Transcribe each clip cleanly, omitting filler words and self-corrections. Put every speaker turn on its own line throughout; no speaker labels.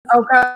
Okay.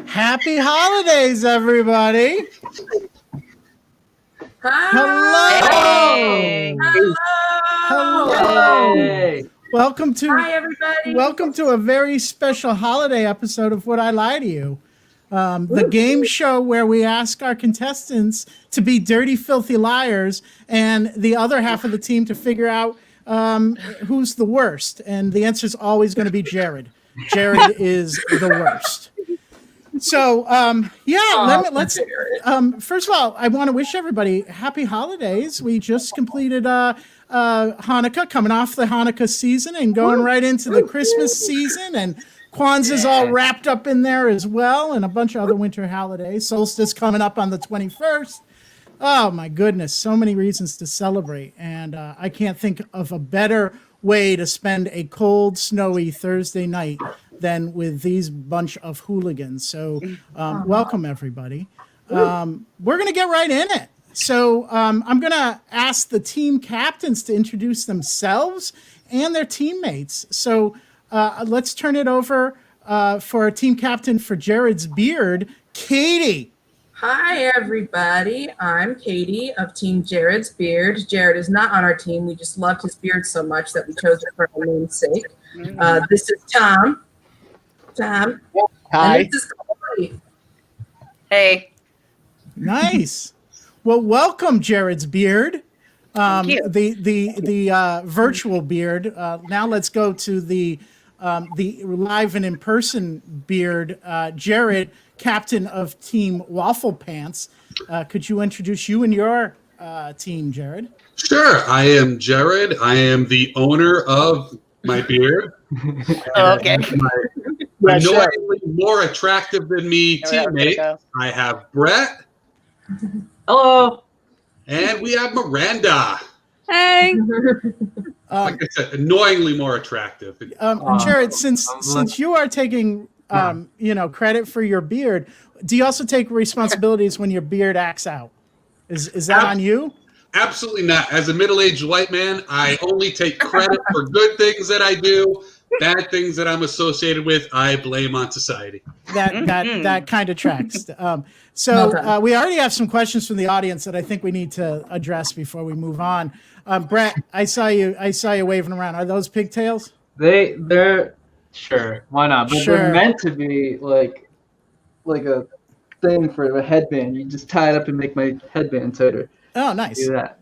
Happy holidays, everybody.
Hi.
Hello. Hello.
Hey.
Welcome
Hi, everybody.
Welcome to a very special holiday episode of Would I Lie to You? The game show where we ask our contestants to be dirty, filthy liars, and the other half of the team to figure out who's the worst. And the answer is always going to be Jared. Jared is the worst. So, let's first of all, I want to wish everybody happy holidays. We just completed Hanukkah, coming off the Hanukkah season and going right into the Christmas season, and Kwanzaa's all wrapped up in there as well, and a bunch of other winter holidays. Solstice coming up on the 21st. Oh my goodness, so many reasons to celebrate, and I can't think of a better way to spend a cold, snowy Thursday night than with these bunch of hooligans. So welcome, everybody. We're going to get right in it. So I'm going to ask the team captains to introduce themselves and their teammates. So let's turn it over for our team captain for Jared's Beard, Katie.
Hi, everybody. I'm Katie of Team Jared's Beard. Jared is not on our team. We just loved his beard so much that we chose it for our namesake. This is Tom. Tom.
Hi.
And this is Corey.
Hey.
Nice. Well, welcome, Jared's Beard.
Thank you.
The virtual beard. Now let's go to the live and in person beard. Jared, captain of Team Waffle Pants. Could you introduce you and your team, Jared?
Sure. I am Jared. I am the owner of my beard.
Okay.
My annoyingly more attractive than me teammate. I have Brett.
Hello.
And we have Miranda.
Hey.
Like I said, annoyingly more attractive.
Jared, since you are taking credit for your beard, do you also take responsibilities when your beard acts out? Is that on you?
Absolutely not. As a middle-aged white man, I only take credit for good things that I do. Bad things that I'm associated with, I blame on society.
That kind of tracks. So we already have some questions from the audience that I think we need to address before we move on. Brett, I saw you waving around. Are those pigtails?
They're sure, why not? But
Sure.
they're meant to be like a thing for a headband. You just tie it up and make my headband tighter.
Oh, nice.
Do that.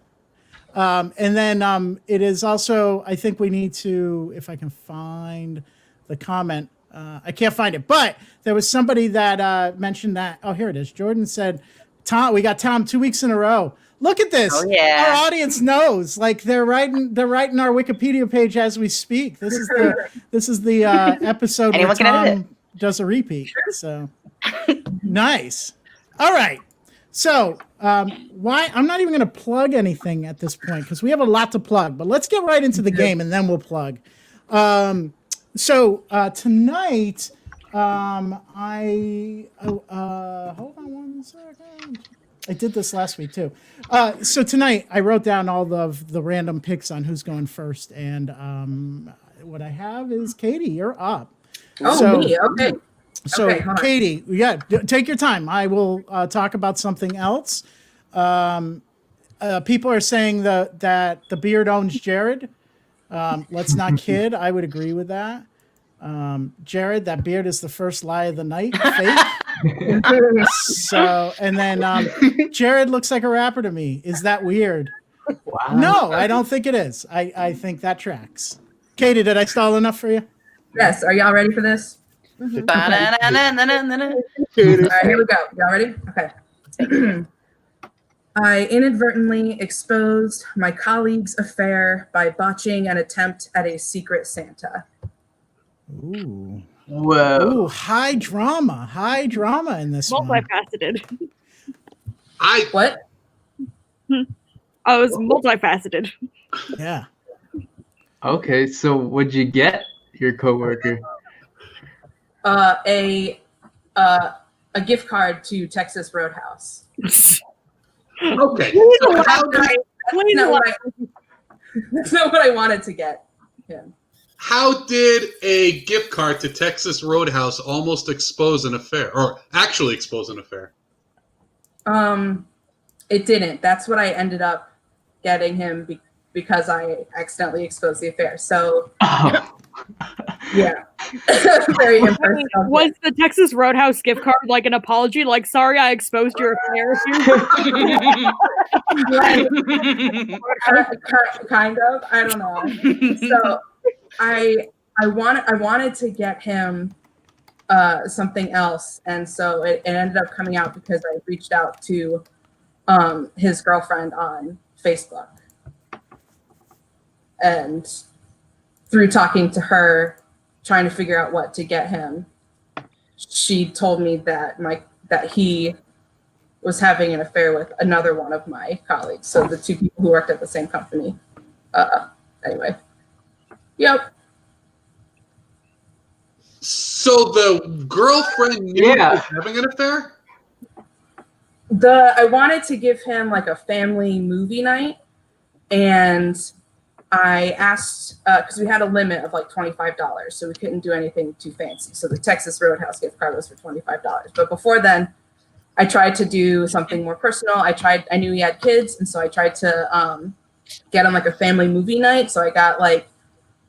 And then it is also, I think we need to, if I can find the comment, I can't find it, but there was somebody that mentioned that. Oh, here it is. Jordan said, Tom, we got Tom 2 weeks in a row. Look at this.
Oh, yeah.
Our audience knows. Like they're writing our Wikipedia page as we speak. This is the episode
Anyone
where
can edit
Tom does a repeat. So nice. All right. So why I'm not even going to plug anything at this point because we have a lot to plug. But let's get right into the game and then we'll plug. So tonight, hold on one second. I did this last week too. So tonight I wrote down all of the random picks on who's going first, and what I have is Katie. You're up.
Oh, me. Okay.
So
Okay, hold on.
Katie, take your time. I will talk about something else. People are saying that the beard owns Jared. Let's not kid. I would agree with that. Jared, that beard is the first lie of the night. Fake. So, and then Jared looks like a rapper to me. Is that weird?
Wow.
No, I don't think it is. I think that tracks. Katie, did I stall enough for you?
Yes. Are y'all ready for this?
Ba-na-na-na-na-na-na.
All right, here we go. Y'all ready? Okay. I inadvertently exposed my colleague's affair by botching an attempt at a secret Santa.
Ooh.
Whoa.
Ooh, high drama in this one.
Multifaceted.
What?
I was multifaceted.
Yeah.
Okay, so what'd you get your coworker?
A gift card to Texas Roadhouse.
Okay.
Please
So
allow
how
me.
did,
Please
Not
allow
what that's not what I wanted to get him.
how did a gift card to Texas Roadhouse almost expose an affair, or actually expose an affair?
It didn't. That's what I ended up getting him because I accidentally exposed the affair. So
Oh.
yeah, very impressive.
Was the Texas Roadhouse gift card like an apology? Like, sorry, I exposed your affair.
Kind of. I don't know. So I wanted to get him something else, and so it ended up coming out because I reached out to his girlfriend on Facebook, and through talking to her, trying to figure out what to get him, she told me that he was having an affair with another one of my colleagues. So the two people who worked at the same company. Anyway. Yep.
So the girlfriend knew he was having an affair?
I wanted to give him like a family movie night, and I asked because we had a limit of like $25, so we couldn't do anything too fancy. So the Texas Roadhouse gift card was for $25. But before then, I tried to do something more personal. I knew he had kids, and so I tried to get him like a family movie night. So I got like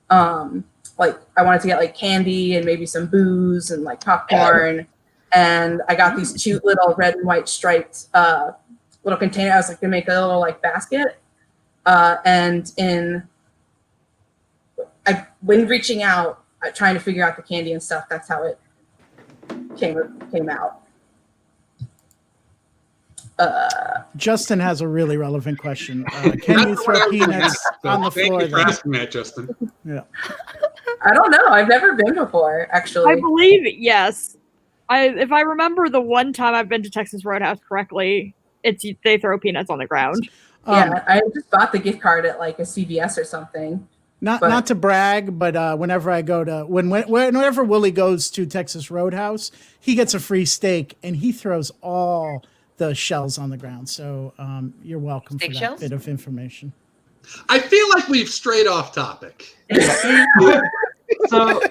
I wanted to get like candy and maybe some booze and like popcorn. And I got these cute little red and white striped little container. I was like gonna make a little like basket. And when reaching out, trying to figure out the candy and stuff, that's how it came out.
Justin has a really relevant question. Can you throw peanuts on the floor?
Thank you for asking that, Justin.
Yeah.
I don't know. I've never been before, actually.
I believe yes. If I remember the one time I've been to Texas Roadhouse correctly, they throw peanuts on the ground.
Yeah, I just bought the gift card at like a CVS or something.
Not to brag, but whenever I go to whenever Wooly goes to Texas Roadhouse, he gets a free steak and he throws all the shells on the ground. So you're welcome
Steak
for that
shells?
bit of information.
I feel like we've strayed off topic.
So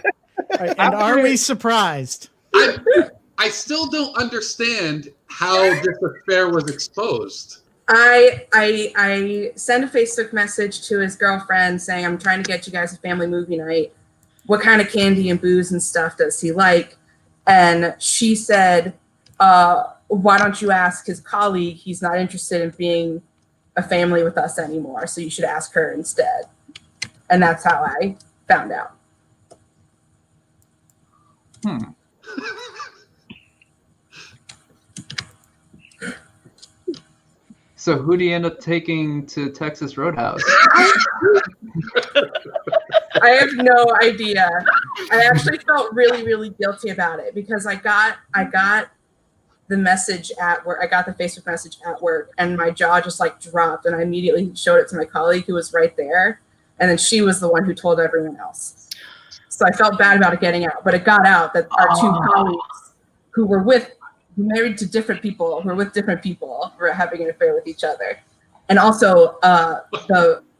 Right, and are we surprised?
I still don't understand how this affair was exposed.
I sent a Facebook message to his girlfriend saying I'm trying to get you guys a family movie night. what kind of candy and booze and stuff does he like? And she said, why don't you ask his colleague? He's not interested in being a family with us anymore, so you should ask her instead. And that's how I found out.
So who do you end up taking to Texas Roadhouse?
I have no idea. I actually felt really, really guilty about it because I got the message at work. I got the Facebook message at work, and my jaw just like dropped, and I immediately showed it to my colleague who was right there, and then she was the one who told everyone else. So I felt bad about it getting out, but it got out that our two colleagues who were married to different people, who were with different people, were having an affair with each other. And also,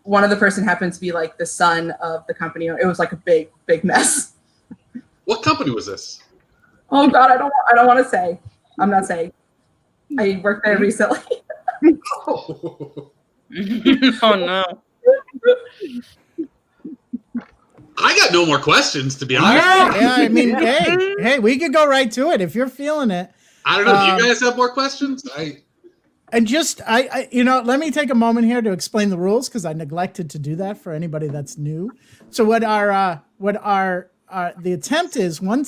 one of the person happened to be like the son of the company. It was like a big, big mess.
What company was this?
Oh God, I don't want to say. I'm not saying. I worked there recently.
Oh.
Oh no.
I got no more questions, to be honest.
Yeah, I mean, hey, we could go right to it if you're feeling it.
I don't know. Do you guys have more questions?
And just, let me take a moment here to explain the rules because I neglected to do that for anybody that's new. So the attempt is one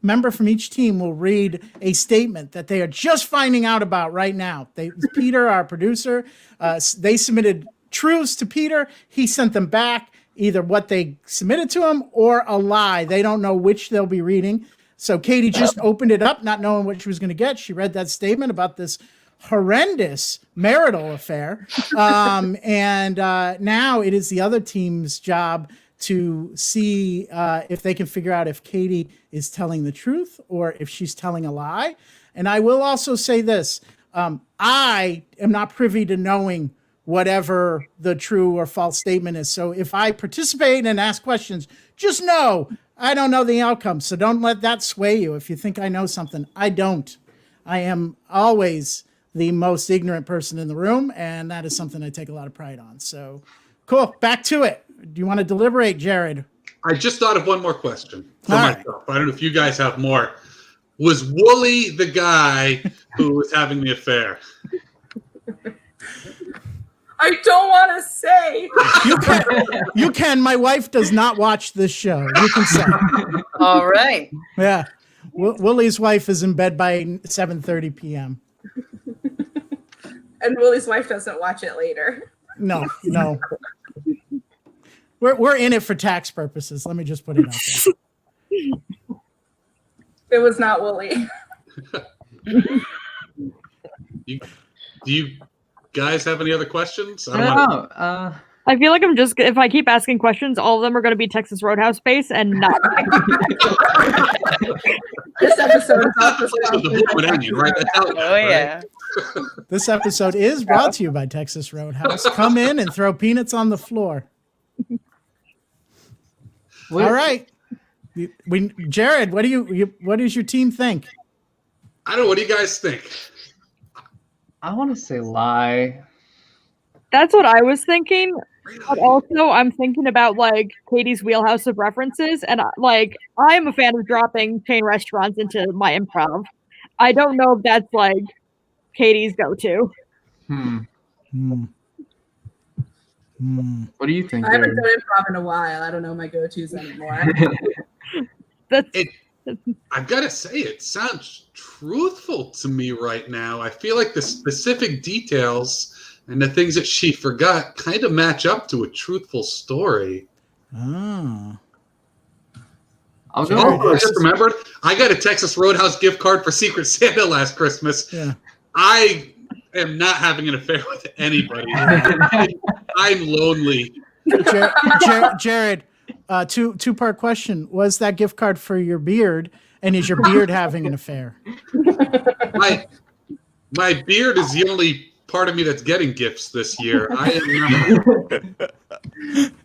member from each team will read a statement that they are just finding out about right now. Peter, our producer, they submitted truths to Peter. He sent them back, either what they submitted to him or a lie. They don't know which they'll be reading. So Katie just opened it up, not knowing what she was going to get. She read that statement about this horrendous marital affair. And now it is the other team's job to see if they can figure out if Katie is telling the truth or if she's telling a lie. And I will also say this. I am not privy to knowing whatever the true or false statement is. So if I participate and ask questions, just know I don't know the outcome. So don't let that sway you. If you think I know something, I don't. I am always the most ignorant person in the room, and that is something I take a lot of pride on. So cool. Back to it. Do you want to deliberate, Jared?
I just thought of one more question for
All right.
myself. I don't know if you guys have more. Was Wooly the guy who was having the affair?
I don't want to say.
You can. My wife does not watch this show. You can say.
All right.
Yeah. Wooly's wife is in bed by 7:30 p.m.
And Willie's wife doesn't watch it later.
No. We're in it for tax purposes. Let me just put it out there.
It was not Willie.
Do you guys have any other questions?
I don't know.
I feel like if I keep asking questions, all of them are going to be Texas Roadhouse based and not.
This episode is off
The Blue Onion, right? That's out,
Oh yeah.
This episode is brought to you by Texas Roadhouse. Come in and throw peanuts on the floor. All right. Jared, what does your team think?
I don't know. What do you guys think?
I want to say lie.
That's what I was thinking. But also, I'm thinking about like Katie's wheelhouse of references, and I am a fan of dropping chain restaurants into my improv. I don't know if that's like Katie's go-to.
What do you think?
I haven't
Jared?
done improv in a while. I don't know my go-tos anymore.
I've got to say, it sounds truthful to me right now. I feel like the specific details and the things that she forgot kind of match up to a truthful story.
Oh.
I'll
Jared,
go.
I just remembered, I got a Texas Roadhouse gift card for Secret Santa last Christmas.
Yeah.
I am not having an affair with anybody. I'm lonely.
Jared, two-part question. Was that gift card for your beard, and is your beard having an affair?
My beard is the only part of me that's getting gifts this year. I am not.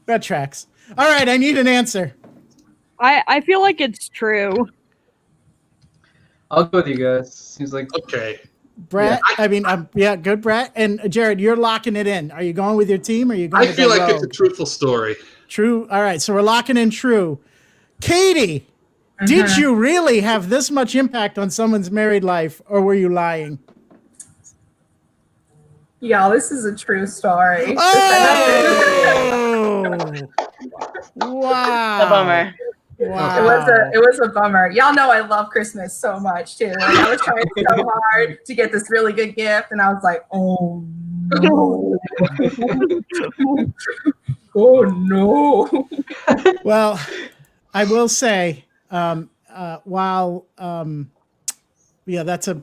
That tracks. All right, I need an answer.
I feel like it's true.
I'll go with you guys. Seems like
Okay.
Brett, good, Brett. And Jared, you're locking it in. Are you going with your team, or are you going
I
to
feel
go
like
rogue?
it's a truthful story.
True. All right, so we're locking in true. Katie, did you really have this much impact on someone's married life, or were you lying?
Y'all, this is a true story.
Oh! Wow.
A bummer.
Wow.
It was a bummer. Y'all know I love Christmas so much too. Like, I was trying so hard to get this really good gift, and I was like, oh no. Oh no.
Well, I will say, while that's a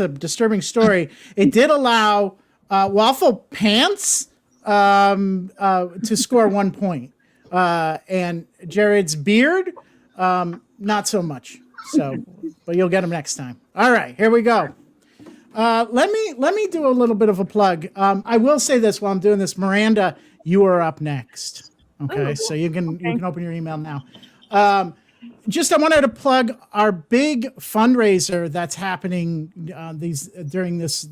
disturbing story. It did allow Waffle Pants to score 1 point, and Jared's beard not so much. So, but you'll get him next time. All right, here we go. Let me do a little bit of a plug. I will say this while I'm doing this, Miranda, you are up next. Okay, so you can open your email now. I wanted to plug our big fundraiser that's happening during this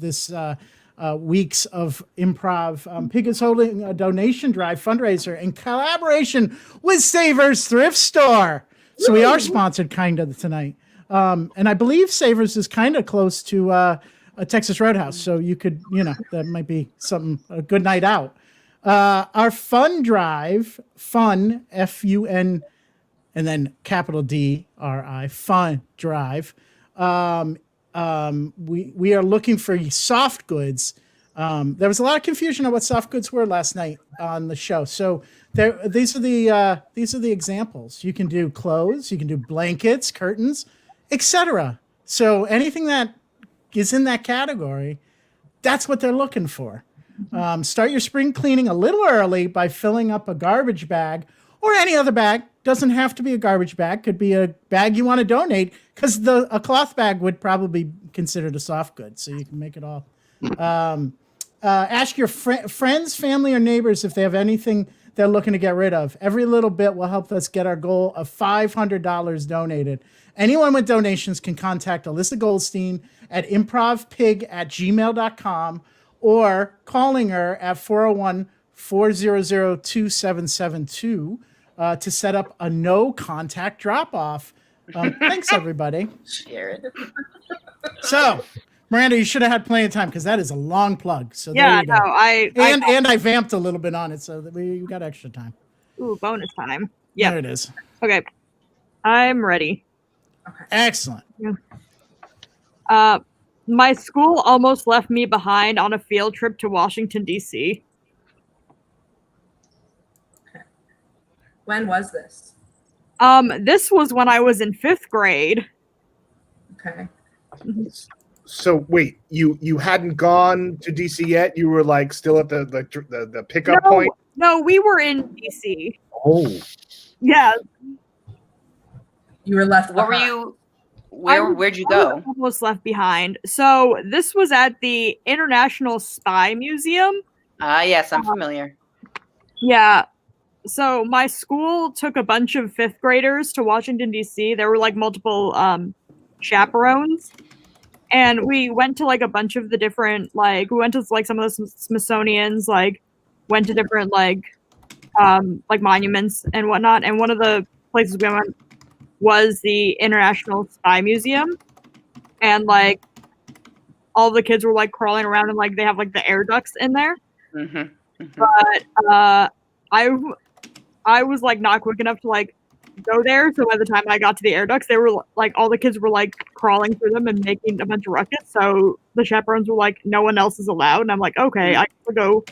weeks of improv. Pig is holding a donation drive fundraiser in collaboration with Savers Thrift Store. So we are sponsored kind of tonight. And I believe Savers is kind of close to a Texas Roadhouse. So you could, that might be a good night out. Our fun drive, fun, F-U-N, and then capital D-R-I, fun drive. We are looking for soft goods. There was a lot of confusion on what soft goods were last night on the show. So these are the examples. You can do clothes, you can do blankets, curtains, etc. So anything that is in that category, that's what they're looking for. Start your spring cleaning a little early by filling up a garbage bag or any other bag. Doesn't have to be a garbage bag. Could be a bag you want to donate, because a cloth bag would probably be considered a soft good. So you can make it all. Ask your friends, family, or neighbors if they have anything they're looking to get rid of. Every little bit will help us get our goal of $500 donated. Anyone with donations can contact Alyssa Goldstein at improvpig@gmail.com or calling her at 401-400-2772 to set up a no-contact drop-off. Thanks, everybody.
Jared.
So, Miranda, you should have had plenty of time, because that is a long plug. So
Yeah,
there you go.
no,
I vamped a little bit on it, so that we got extra time.
Ooh, bonus time. Yeah.
There it is.
Okay. I'm ready.
Excellent.
My school almost left me behind on a field trip to Washington, D.C.
When was this?
This was when I was in 5th grade.
Okay.
So wait, you hadn't gone to DC yet? You were like still at the pickup point?
No, we were in DC.
Oh.
Yeah.
You were left
What were
behind.
you? Where'd you go?
Almost left behind. So this was at the International Spy Museum.
Yes, I'm familiar.
Yeah. So my school took a bunch of 5th graders to Washington, D.C. There were like multiple chaperones. And we went to like a bunch of the different, like, we went to like some of the Smithsonian's, like, went to different like monuments and whatnot. And one of the places we went was the International Spy Museum. And like all the kids were like crawling around and like they have like the air ducts in there.
Mm-hmm. Mm-hmm.
But I was like not quick enough to like go there. So by the time I got to the air ducts, they were like all the kids were like crawling through them and making a bunch of ruckus. So the chaperones were like, no one else is allowed. And I'm like, okay, I can go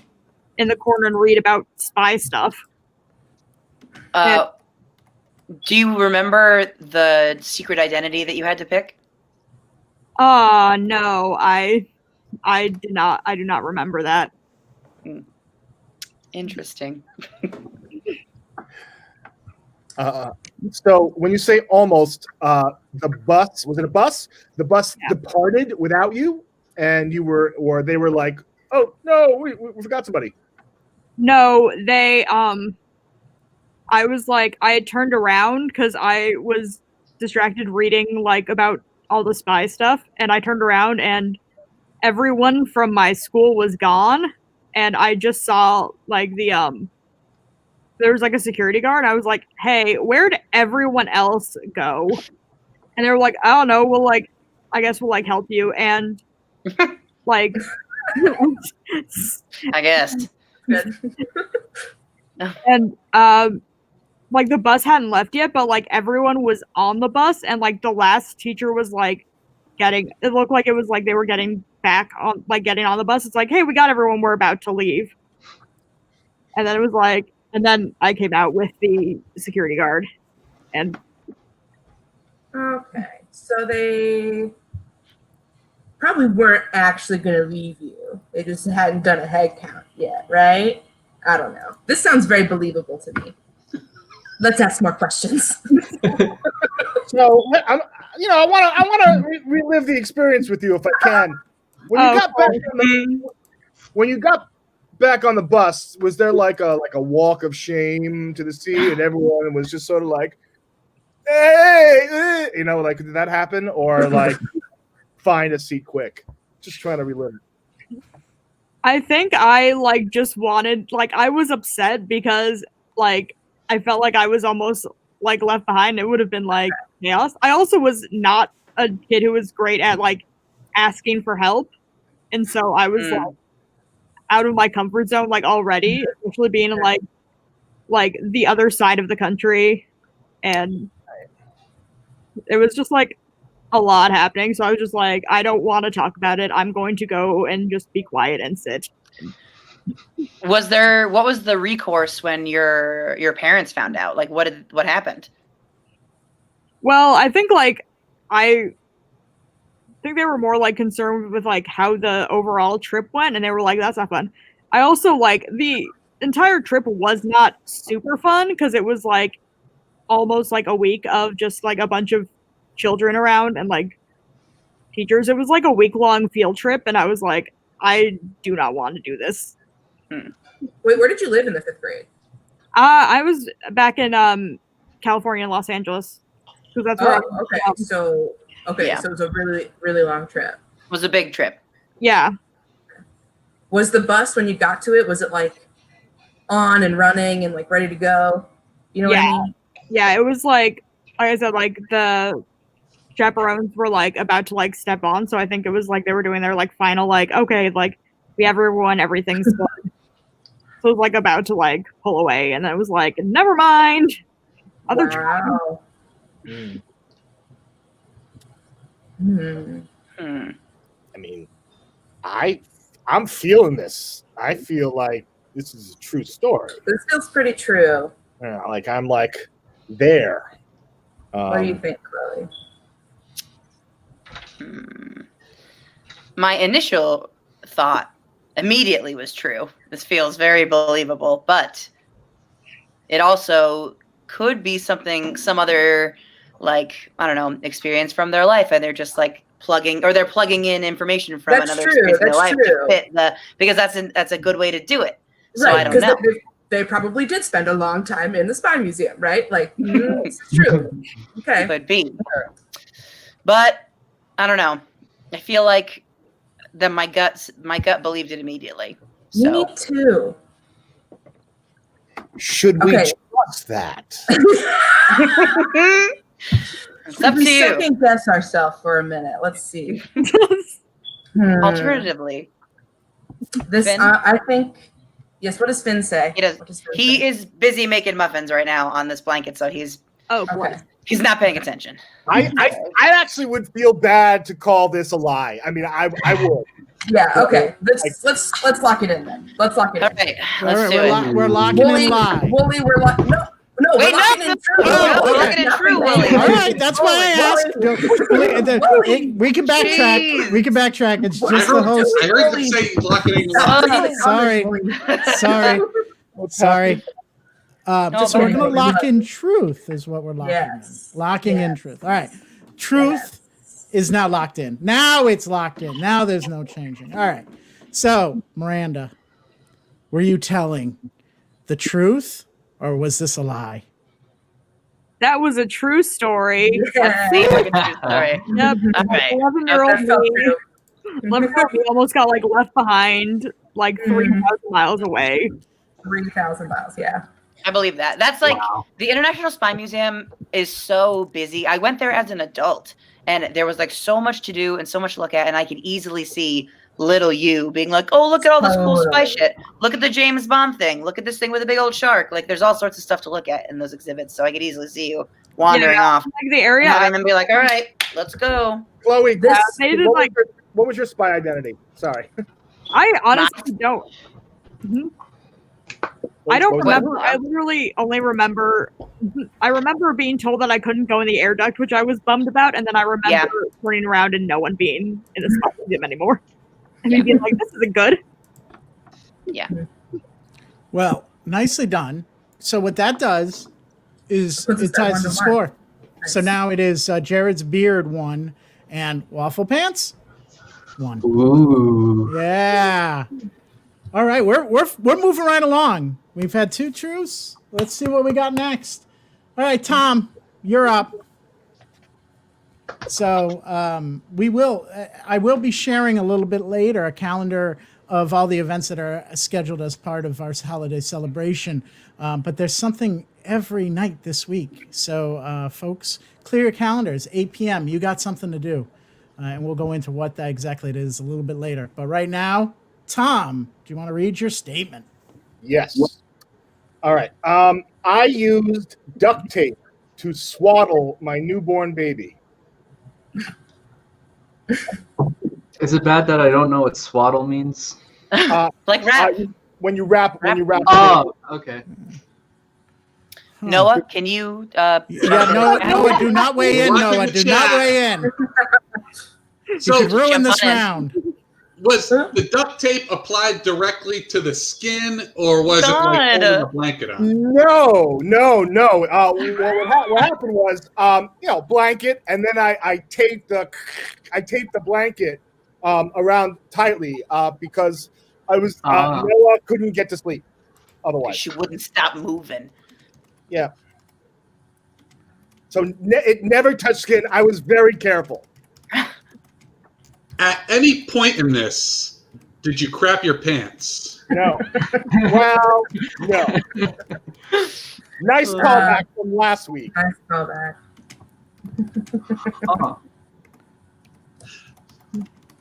in the corner and read about spy stuff.
Do you remember the secret identity that you had to pick?
No, I did not. I do not remember that.
Interesting.
So when you say almost, the bus, was it a bus? The bus departed without you, and you were, or they were like, oh no, we forgot somebody.
No, they I was like, I had turned around because I was distracted reading like about all the spy stuff, and I turned around and everyone from my school was gone, and I just saw like the there was like a security guard. I was like, hey, where'd everyone else go? And they were like, I don't know. We'll like, I guess we'll like help you. And like,
I guess.
and like the bus hadn't left yet, but like everyone was on the bus, and like the last teacher was like it looked like it was like they were getting back on, like getting on the bus. It's like, hey, we got everyone, we're about to leave. And then it was like, and then I came out with the security guard, and
Okay, so they probably weren't actually going to leave you. They just hadn't done a head count yet, right? I don't know. This sounds very believable to me. Let's ask more questions.
So, I want to relive the experience with you if I can. When you got back on the bus, was there like a walk of shame to the seat, and everyone was just sort of like, hey, like, did that happen, or like find a seat quick? Just trying to relive it.
I think I like just wanted, like, I was upset because like I felt like I was almost like left behind. It would have been like chaos. I also was not a kid who was great at like asking for help, and so I was like out of my comfort zone like already, especially being in like the other side of the country, and it was just like a lot happening. So I was just like, I don't want to talk about it. I'm going to go and just be quiet and sit.
What was the recourse when your parents found out? Like, what happened?
Well, I think they were more like concerned with like how the overall trip went, and they were like, that's not fun. I also like the entire trip was not super fun because it was like almost like a week of just like a bunch of children around and like teachers. It was like a week-long field trip, and I was like, I do not want to do this.
Wait, where did you live in the 5th grade?
I was back in California and Los Angeles. So that's where
okay. So it was a really, really long trip.
It was a big trip.
Yeah.
Was the bus, when you got to it, was it like on and running and like ready to go? You know what I mean?
Yeah, it was like I said, like the chaperones were like about to like step on, so I think it was like they were doing their like final like, okay, like we have everyone, everything's done. So it was like about to like pull away, and then it was like, never mind. Other
wow.
I mean, I'm feeling this. I feel like this is a true story.
This feels pretty true.
Like I'm like there.
What do you think, Chloe?
My initial thought immediately was true. This feels very believable, but it also could be some other, like, I don't know, experience from their life, and they're just like plugging in information from another experience in their life to fit because that's a good way to do it. So
right,
I don't know.
They probably did spend a long time in the Spy Museum, right? Like, it's true. Okay.
Could be. But I don't know. I feel like that my gut believed it immediately. So.
Me too.
Should we trust that?
It's up to you.
Second guess ourselves for a minute. Let's see.
Alternatively,
this I think. Yes. What does Finn say?
He is busy making muffins right now on this blanket, so he's he's not paying attention.
I actually would feel bad to call this a lie. I mean, I would.
Yeah. Okay. Let's lock it in then. Let's lock it in.
All right. Let's do it.
We're locking in lie.
Wooly, we're locking. No.
Wait,
we're locking in true.
We're locking in true, Wooly.
All right, that's why I asked. We can backtrack.
Jeez.
We can backtrack. It's just the host.
I heard them say lock it in.
Sorry. So we're going to lock in truth is what we're locking in. Locking in truth. All right. Truth is now locked in. Now it's locked in. Now there's no changing. All right. So, Miranda, were you telling the truth or was this a lie?
That was a true story.
Yeah.
Seems like a true story.
Yep.
All right.
11-year-old me almost got like left behind like 3,000 miles away.
3,000 miles, yeah.
I believe that. That's like
Wow.
the International Spy Museum is so busy. I went there as an adult, and there was like so much to do and so much to look at, and I could easily see little you being like, "Oh, look at all this cool spy shit! Look at the James Bond thing! Look at this thing with a big old shark!" Like, there's all sorts of stuff to look at in those exhibits. So I could easily see you wandering off,
Like the area.
and having them be like, "All right, let's go."
Chloe,
They did, like,
what was your spy identity? Sorry.
I honestly don't. I don't remember. I literally only remember. I remember being told that I couldn't go in the air duct, which I was bummed about, and then I remember turning around and no one being in the spy museum anymore, and me being like, "This isn't good."
Yeah.
Well, nicely done. So what that does is
Puts us
it
at
ties the
1-1.
score.
Nice.
So now it is Jared's beard 1 and Waffle Pants 1.
Ooh.
Yeah. All right, we're moving right along. We've had 2 truths. Let's see what we got next. All right, Tom, you're up. So I will be sharing a little bit later a calendar of all the events that are scheduled as part of our holiday celebration. But there's something every night this week. So folks, clear your calendars. 8 p.m. You got something to do. And we'll go into what that exactly it is a little bit later. But right now, Tom, do you want to read your statement?
Yes. All right. I used duct tape to swaddle my newborn baby.
Is it bad that I don't know what swaddle means?
Like rap.
When you wrap.
Oh, okay.
Noah, can you?
Yeah, Noah, do not weigh in. Noah, do not weigh in.
So
You could ruin this
Jump on in.
round.
was the duct tape applied directly to the skin, or was it like
God.
holding a blanket on?
No. What happened was, blanket, and then I taped the blanket around tightly because I was Noah couldn't get to sleep otherwise.
She wouldn't stop moving.
Yeah. So it never touched skin. I was very careful.
At any point in this, did you crap your pants?
No. Well, no. Nice callback from last week.
Nice callback.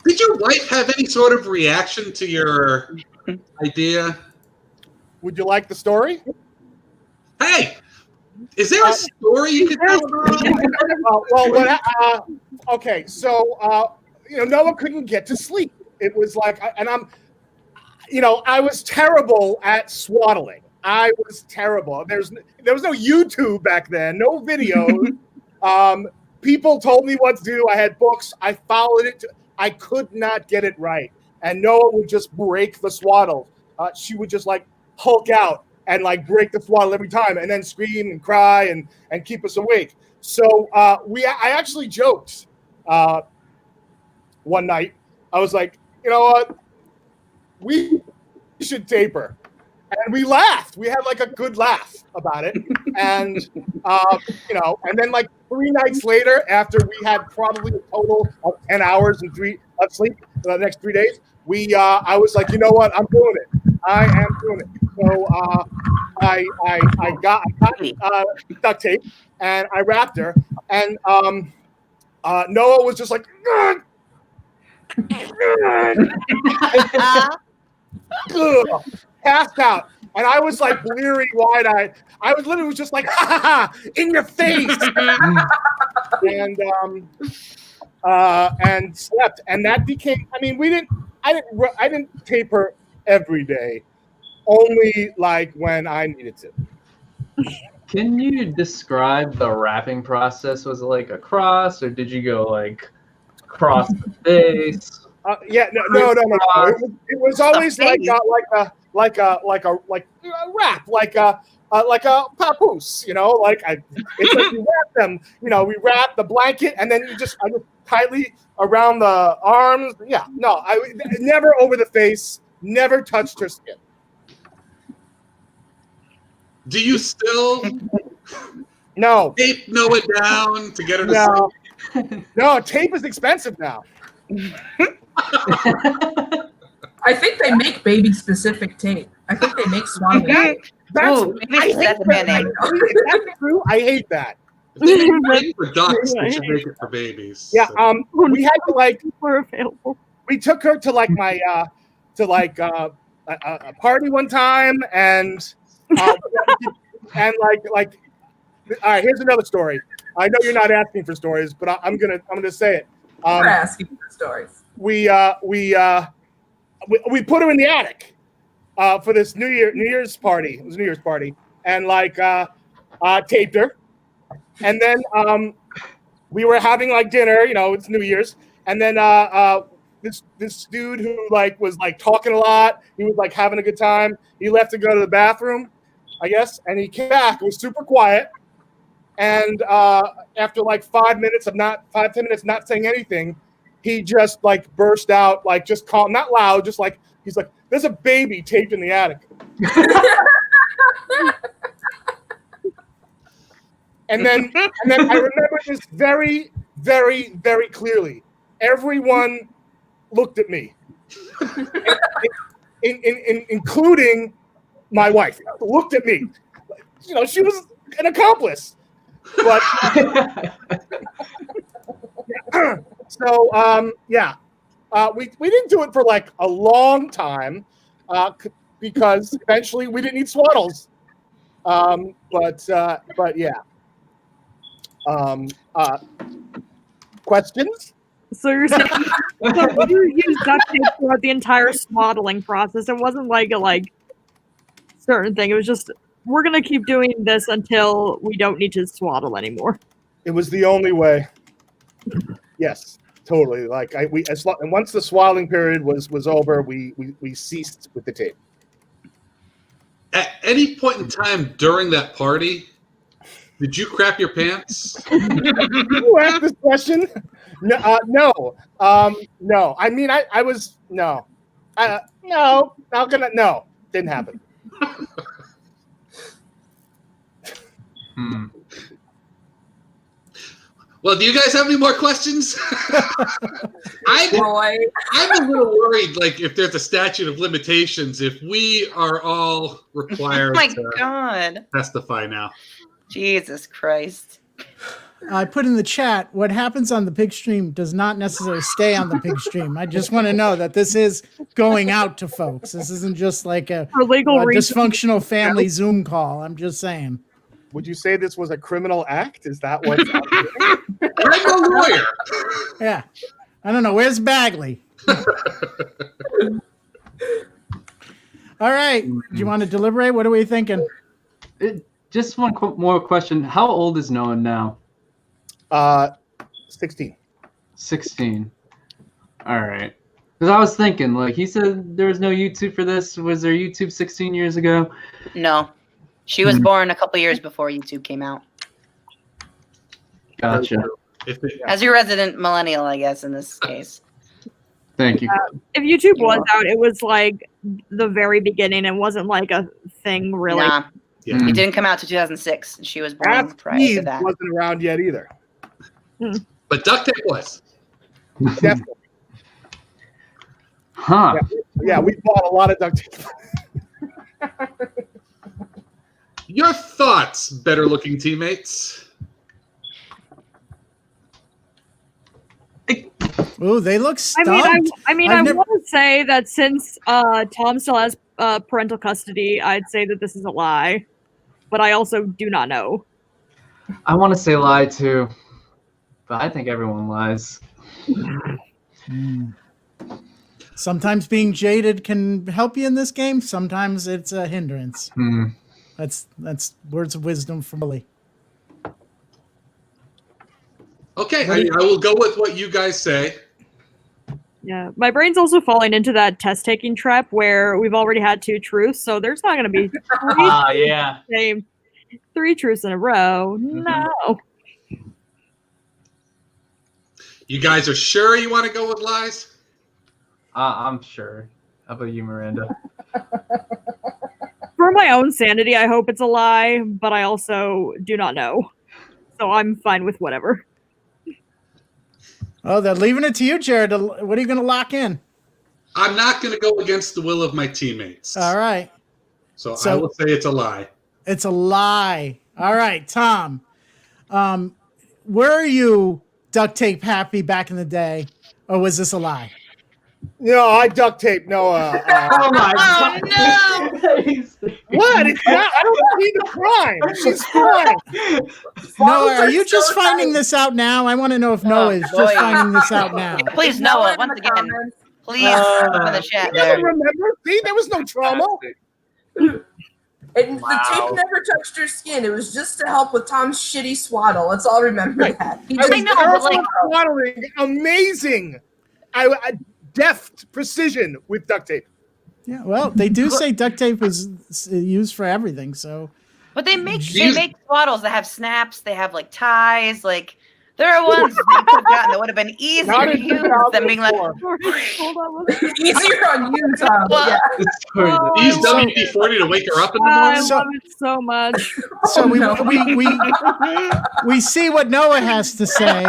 Did your wife have any sort of reaction to your idea?
Would you like the story?
Hey, is there a story you could tell?
Okay, so Noah couldn't get to sleep. It was like, and I was terrible at swaddling. I was terrible. There was no YouTube back then, no videos. People told me what to do. I had books. I followed it. I could not get it right. And Noah would just break the swaddle. She would just like Hulk out and like break the swaddle every time, and then scream and cry and keep us awake. So I actually joked one night. I was like, you know what? We should tape her. And we laughed. We had like a good laugh about it. And, and then like 3 nights later, after we had probably a total of 10 hours and 3 of sleep for the next 3 days, I was like, you know what? I'm doing it. I am doing it. So I got duct tape and I wrapped her. And Noah was just like, passed out. And I was like bleary wide-eyed. I was literally just like, ha, in your face. And slept. And that became, I didn't tape her every day. Only like when I needed to.
Can you describe the wrapping process? Was it like a cross, or did you go like cross the face?
No. It was always like a wrap, like a papoose, it's like you wrap them, we wrap the blanket and then I just tightly around the arms. Yeah, no, I never over the face, never touched her skin.
Do you still
No.
tape Noah down to get her to sleep?
No, tape is expensive now.
I think they make baby specific tape. I think they make swaddling.
That's
Ooh, maybe
I hate
that's a
that.
band name.
Is that true? I hate that.
If they make it for ducks, they should make it for babies.
Yeah.
So,
We had to like.
We're available.
We took her to like my a party one time, and like. All right. Here's another story. I know you're not asking for stories, but I'm gonna say it.
We're asking for stories.
We put her in the attic for this New Year's party. It was a New Year's party, and like taped her, and then we were having like dinner. You know, it's New Year's, and then this dude who like was like talking a lot. He was like having a good time. He left to go to the bathroom, I guess, and he came back. It was super quiet. And after like 10 minutes not saying anything, he just like burst out, like just calm, not loud, just like he's like, "There's a baby taped in the attic." and then I remember this very, very, very clearly. Everyone looked at me, including my wife. Looked at me. You know, she was an accomplice. But so we didn't do it for like a long time because eventually we didn't need swaddles. But yeah. Questions?
So you're saying so you used duct tape throughout the entire swaddling process. It wasn't like a certain thing. It was just, we're gonna keep doing this until we don't need to swaddle anymore.
It was the only way. Yes, totally. Like and once the swaddling period was over, we ceased with the tape.
at any point in time during that party, did you crap your pants?
You asked this question? No, no. I mean, I was no. No, not gonna. No, didn't happen.
Well, do you guys have any more questions? I'm a little worried, like, if there's a statute of limitations, if we are all required
God.
testify now.
Jesus Christ.
I put in the chat, what happens on the pig stream does not necessarily stay on the pig stream. I just want to know that this is going out to folks. This isn't just like a dysfunctional family Zoom call. I'm just saying.
Would you say this was a criminal act? Is that what?
I'm a lawyer.
Yeah. I don't know. Where's Bagley? All right. Do you want to deliberate? What are we thinking?
Just one more question. How old is Noah now?
16.
16. All right. Because I was thinking, like, he said there was no YouTube for this. Was there YouTube 16 years ago?
No. She was born a couple years before YouTube came out.
Gotcha.
As your resident millennial, I guess, in this case.
Thank you.
If YouTube was out, it was like the very beginning. It wasn't like a thing really.
Nah.
Yeah.
It didn't come out to 2006. She was born
Ask
prior
Steve
to that.
wasn't around yet either.
But duct tape was.
Definitely.
Huh.
Yeah, we bought a lot of duct tape.
Your thoughts, better looking teammates?
Oh, they look stumped.
I want to say that since Tom still has parental custody, I'd say that this is a lie, but I also do not know.
I want to say lie too, but I think everyone lies.
Sometimes being jaded can help you in this game. Sometimes it's a hindrance. That's words of wisdom from Wooly.
Okay, I will go with what you guys say.
Yeah, my brain's also falling into that test-taking trap where we've already had 2 truths, so there's not going to be three truths in a row. No.
You guys are sure you want to go with lies?
I'm sure. How about you, Miranda?
For my own sanity, I hope it's a lie, but I also do not know. So I'm fine with whatever.
Oh, they're leaving it to you, Jared. What are you going to lock in?
I'm not going to go against the will of my teammates.
All right.
So I will say it's a lie.
It's a lie. All right, Tom. Were you duct tape happy back in the day, or was this a lie?
No, I duct tape Noah.
Oh my
Oh,
god!
What? It's not. I don't see the crime. She's fine.
Noah, are you just finding this out now? I want to know if Noah is
boy.
just finding this out now.
Yeah, please, Noah, once again, please open the chat
You never
there.
remember? See, there was no trauma.
And the tape never touched her skin. It was just to help with Tom's shitty swaddle. Let's all remember that. He
I was
just-
know, but like-
swaddling, amazing. I deft precision with duct tape.
Yeah, well, they do say duct tape is used for everything, so.
But they make swaddles that have snaps. They have like ties. Like there are ones that you could have gotten that would have been easier
Not
to
in
use than being like.
2004.
Hold on.
easier on you, Tom.
Well,
Yeah.
Use WD-40 to wake her up in the
I
morning.
love it so much.
So we see what Noah has to say.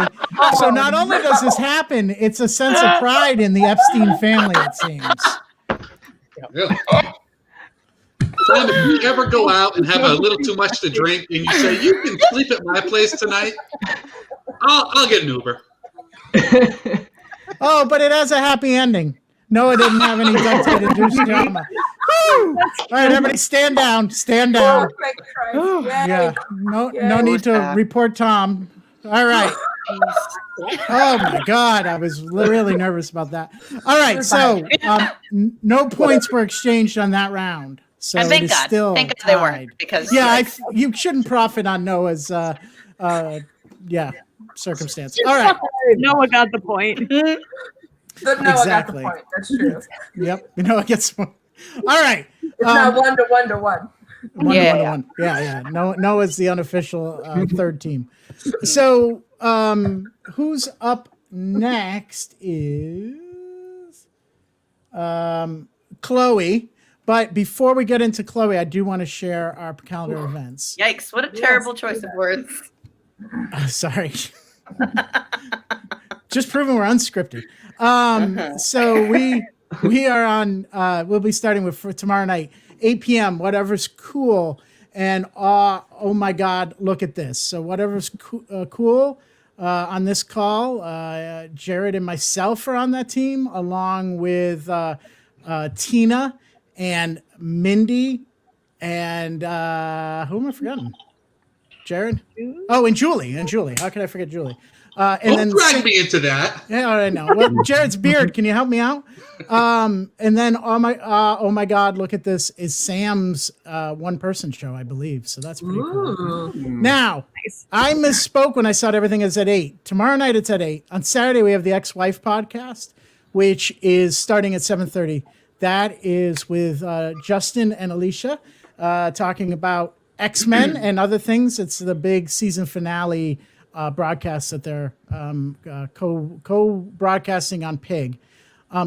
So not only does this happen, it's a sense of pride in the Epstein family, it seems.
Yeah. Tom, if you ever go out and have a little too much to drink and you say, you can sleep at my place tonight, I'll get an Uber.
Oh, but it has a happy ending. Noah didn't have any duct tape-induced drama. Woo! All right, everybody stand down. Stand down. Yeah, no need to report Tom. All right. Oh my God, I was really nervous about that. All right, so no points were exchanged on that round. So
And
it
thank
is
God.
still
Thank God
tied.
they weren't because
You shouldn't profit on Noah's circumstance. All right.
Noah got the point.
But no,
Exactly.
I got the point. That's true.
Yep. Noah gets one. All right.
It's not 1 to 1 to 1.
One. Yeah. Noah's the unofficial third team. So who's up next is Chloe. But before we get into Chloe, I do want to share our calendar events.
Yikes! What a terrible choice of words.
Sorry. Just proving we're unscripted. So we are on. We'll be starting with for tomorrow night, 8 p.m. Whatever's cool, and oh my God, look at this. So whatever's cool on this call, Jared and myself are on that team, along with Tina and Mindy, and who am I forgetting? Jared? Oh, and Julie. How can I forget Julie? And
Don't
then
drag me into that.
Yeah, I know. Well, Jared's beard. Can you help me out? And then oh my God, look at this! Is Sam's one-person show, I believe. So that's pretty cool. Now, I misspoke when I said everything is at 8. Tomorrow night it's at 8. On Saturday we have the Ex-Wife podcast, which is starting at 7:30. That is with Justin and Alicia talking about X-Men and other things. It's the big season finale broadcast that they're co-broadcasting on Pig.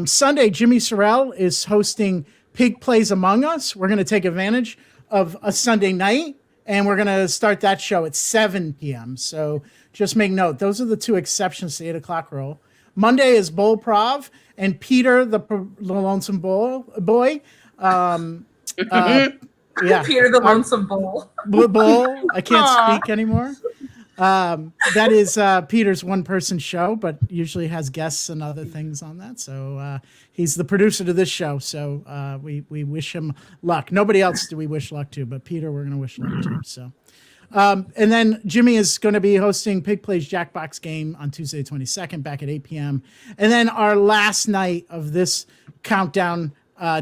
Sunday, Jimmy Sorrell is hosting Pig Plays Among Us. We're going to take advantage of a Sunday night, and we're going to start that show at 7 p.m. So just make note. Those are the two exceptions to the 8 o'clock roll. Monday is Bowl Prov and Peter, the Lonesome Boy. Yeah.
Peter the Lonesome Bull.
Bull. I can't speak anymore. That is Peter's one-person show, but usually has guests and other things on that. So he's the producer to this show. So we wish him luck. Nobody else do we wish luck to, but Peter, we're going to wish luck to. So, and then Jimmy is going to be hosting Pig Plays Jackbox Game on Tuesday, 22nd, back at 8 p.m. And then our last night of this countdown,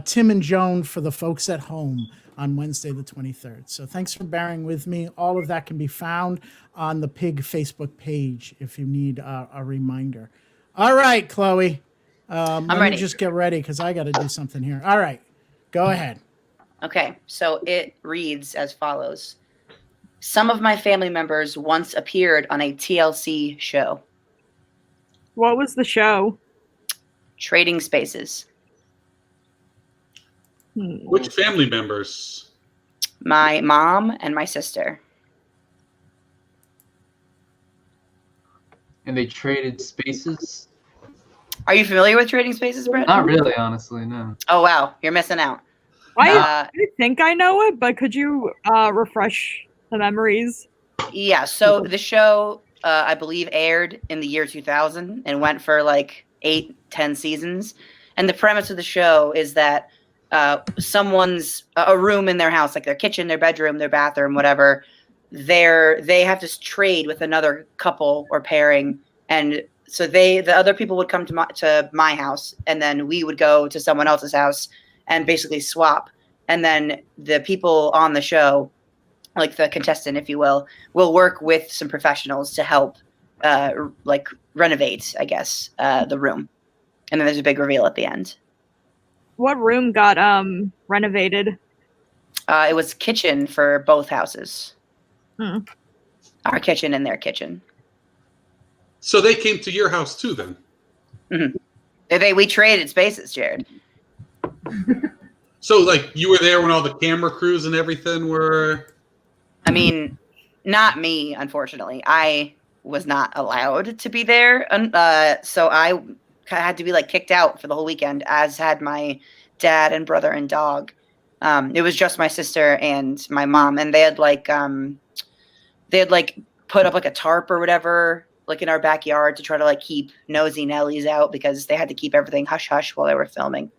Tim and Joan for the folks at home on Wednesday, the 23rd. So thanks for bearing with me. All of that can be found on the Pig Facebook page if you need a reminder. All right, Chloe.
I'm
let
ready.
me just get ready because I got to do something here. All right, go ahead.
Okay, so it reads as follows. Some of my family members once appeared on a TLC show.
What was the show?
Trading Spaces.
Which family members?
My mom and my sister.
And they traded spaces?
Are you familiar with Trading Spaces, Brett?
Not really, honestly, no.
Oh, wow. You're missing out.
I think I know it, but could you refresh the memories?
Yeah, so the show, I believe, aired in the year 2000 and went for like 8-10 seasons. And the premise of the show is that someone's a room in their house, like their kitchen, their bedroom, their bathroom, whatever, they have to trade with another couple or pairing, and so the other people would come to my house, and then we would go to someone else's house and basically swap. And then the people on the show, like the contestant, if you will work with some professionals to help like renovate, I guess, the room. And then there's a big reveal at the end.
What room got renovated?
It was kitchen for both houses.
Hmm.
Our kitchen and their kitchen.
So they came to your house too, then?
Mm-hmm. We traded spaces, Jared.
So, like, you were there when all the camera crews and everything were...
I mean, not me, unfortunately. I was not allowed to be there. So I had to be, like, kicked out for the whole weekend, as had my dad and brother and dog. It was just my sister and my mom, and they had put up like a tarp or whatever, like in our backyard, to try to like keep nosy Nellies out, because they had to keep everything hush hush while they were filming.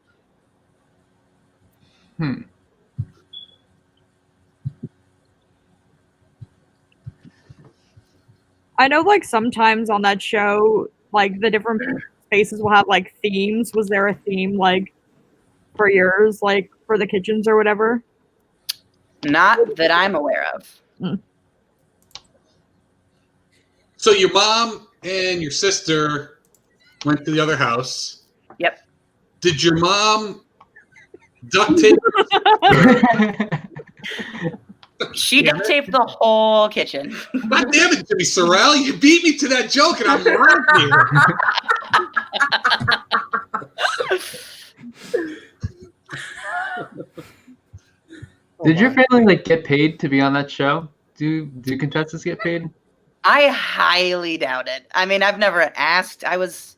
I know, like, sometimes on that show, like, the different spaces will have like themes. Was there a theme like for yours, like for the kitchens or whatever?
Not that I'm aware of.
So your mom and your sister went to the other house.
Yep.
Did your mom duct tape?
She duct taped the whole kitchen.
God damn it, Jimmy Sorrell. You beat me to that joke, and I'm right here.
Did your family like get paid to be on that show? Do contestants get paid?
I highly doubt it. I mean, I've never asked. I was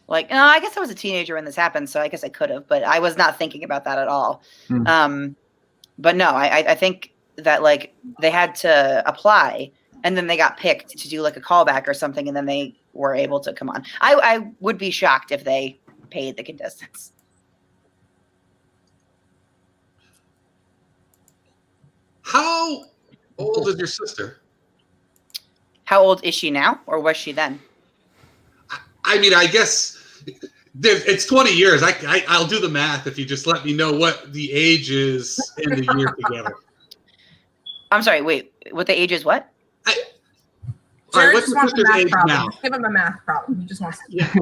like, no, I guess I was a teenager when this happened, so I guess I could have, but I was not thinking about that at all. But no, I think that like they had to apply, and then they got picked to do like a callback or something, and then they were able to come on. I would be shocked if they paid the contestants.
How old is your sister?
How old is she now, or was she then?
I mean, I guess it's 20 years. I'll do the math if you just let me know what the age is in the year together.
I'm sorry, wait, what the age is what?
Jared
what's
just
your
wants a
sister's
math
age
problem.
now?
Just give him a math problem. He just wants to.
Yeah,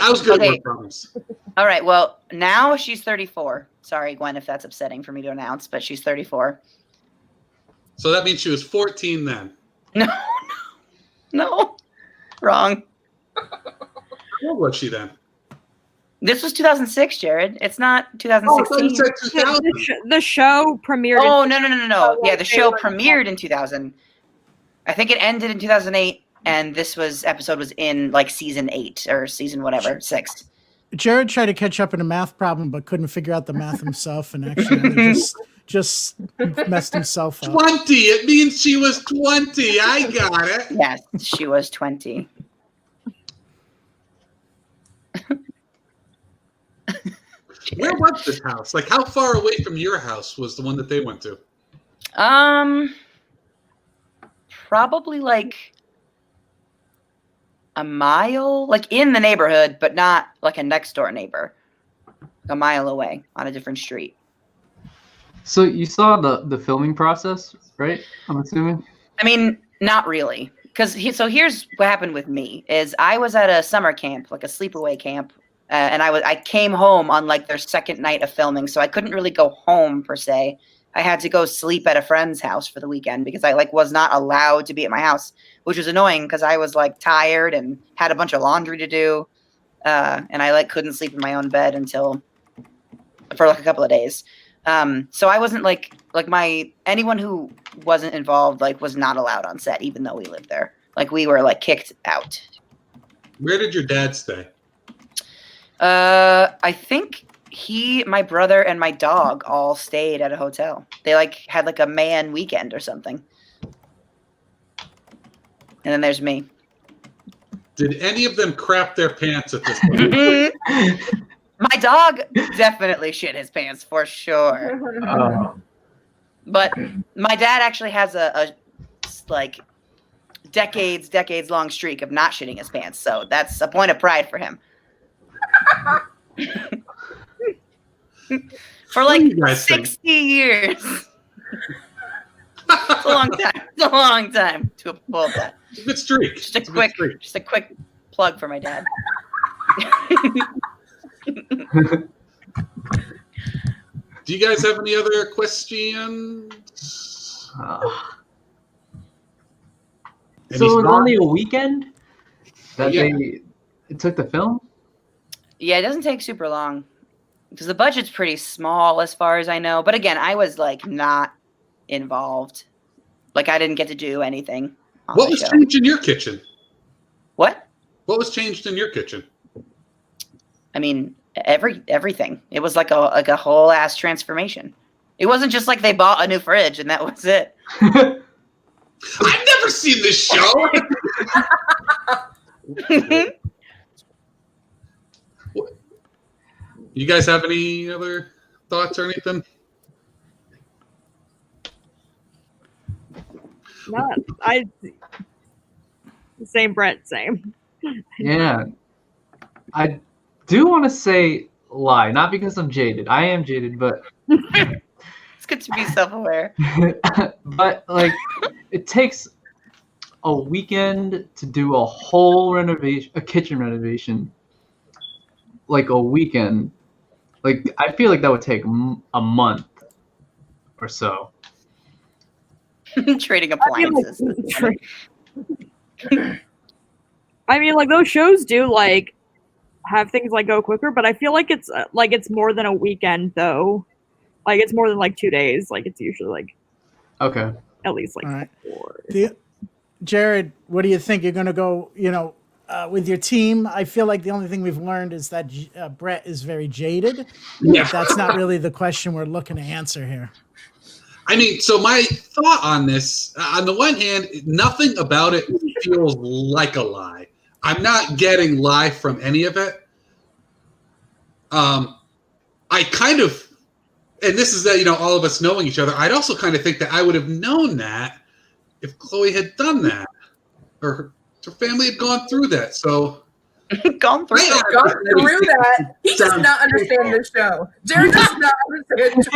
I was good
Okay.
with problems.
All right, well, now she's 34. Sorry, Gwen, if that's upsetting for me to announce, but she's 34.
So that means she was 14 then.
No. Wrong.
How old was she then?
This was 2006, Jared. It's not
Oh, I thought
2016.
you said 2000.
The show premiered.
Oh, no. Yeah, the show premiered in 2000. I think it ended in 2008, and this episode was in like season 8 or season whatever, 6.
Jared tried to catch up in a math problem, but couldn't figure out the math himself, and actually just messed himself up.
20. It means she was 20. I got it.
Yes, she was 20.
Where was this house? Like, how far away from your house was the one that they went to?
Probably like a mile, like in the neighborhood, but not like a next door neighbor. A mile away on a different street.
So you saw the filming process, right? I'm assuming.
I mean, not really, because so here's what happened with me: is I was at a summer camp, like a sleepaway camp, and I came home on like their second night of filming, so I couldn't really go home per se. I had to go sleep at a friend's house for the weekend because I like was not allowed to be at my house, which was annoying because I was like tired and had a bunch of laundry to do, and I like couldn't sleep in my own bed for like a couple of days. So I wasn't like anyone who wasn't involved like was not allowed on set, even though we lived there. Like we were like kicked out.
Where did your dad stay?
I think my brother, and my dog all stayed at a hotel. They had a man weekend or something. And then there's me.
Did any of them crap their pants at this point?
My dog definitely shit his pants for sure. But my dad actually has a decades long streak of not shitting his pants, so that's a point of pride for him. For 60 years. It's a long time. It's a long time to pull that.
Good streak.
Just a quick plug for my dad.
Do you guys have any other questions?
So it was only a weekend that it took the film?
Yeah, it doesn't take super long because the budget's pretty small as far as I know. But again, I was not involved. I didn't get to do anything.
What was changed in your kitchen?
What?
What was changed in your kitchen?
I mean, everything. It was like a whole ass transformation. It wasn't just they bought a new fridge and that was it.
I've never seen this show. You guys have any other thoughts or anything?
Not same, Brett, same.
Yeah. I do want to say lie, not because I'm jaded. I am jaded, but
it's good to be self-aware.
But it takes a weekend to do a whole renovation, a kitchen renovation. A weekend. I feel like that would take a month or so.
Trading appliances.
I mean, those shows do have things go quicker, but I feel like it's more than a weekend though. It's more than 2 days. It's usually
okay,
at least
All right.
4.
Jared, what do you think? You're going to go, with your team? I feel like the only thing we've learned is that Brett is very jaded.
Yeah.
That's not really the question we're looking to answer here.
I mean, so my thought on this, on the one hand, nothing about it feels like a lie. I'm not getting lie from any of it. I kind of, and this is that, all of us knowing each other, I'd also kind of think that I would have known that if Chloe had done that or her family had gone through that. So
gone through
that. He does not understand this show. Jared does not understand this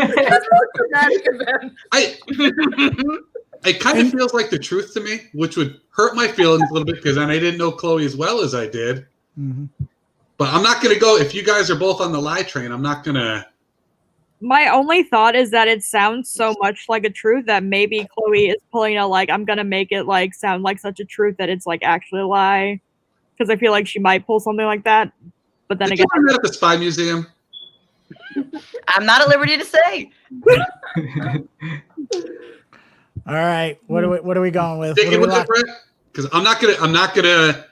traumatic event.
It kind of feels like the truth to me, which would hurt my feelings a little bit because I didn't know Chloe as well as I did.
Mm-hmm.
But I'm not going to go, if you guys are both on the lie train, I'm not going to.
My only thought is that it sounds so much like a truth that maybe Chloe is pulling a I'm gonna make it sound like such a truth that it's actually a lie. Because I feel like she might pull something like that. But then
Did
again,
you learn that at the Spy Museum?
I'm not at liberty to say.
All right, what are we going with?
Sticking with it, Brett? Because I'm not gonna.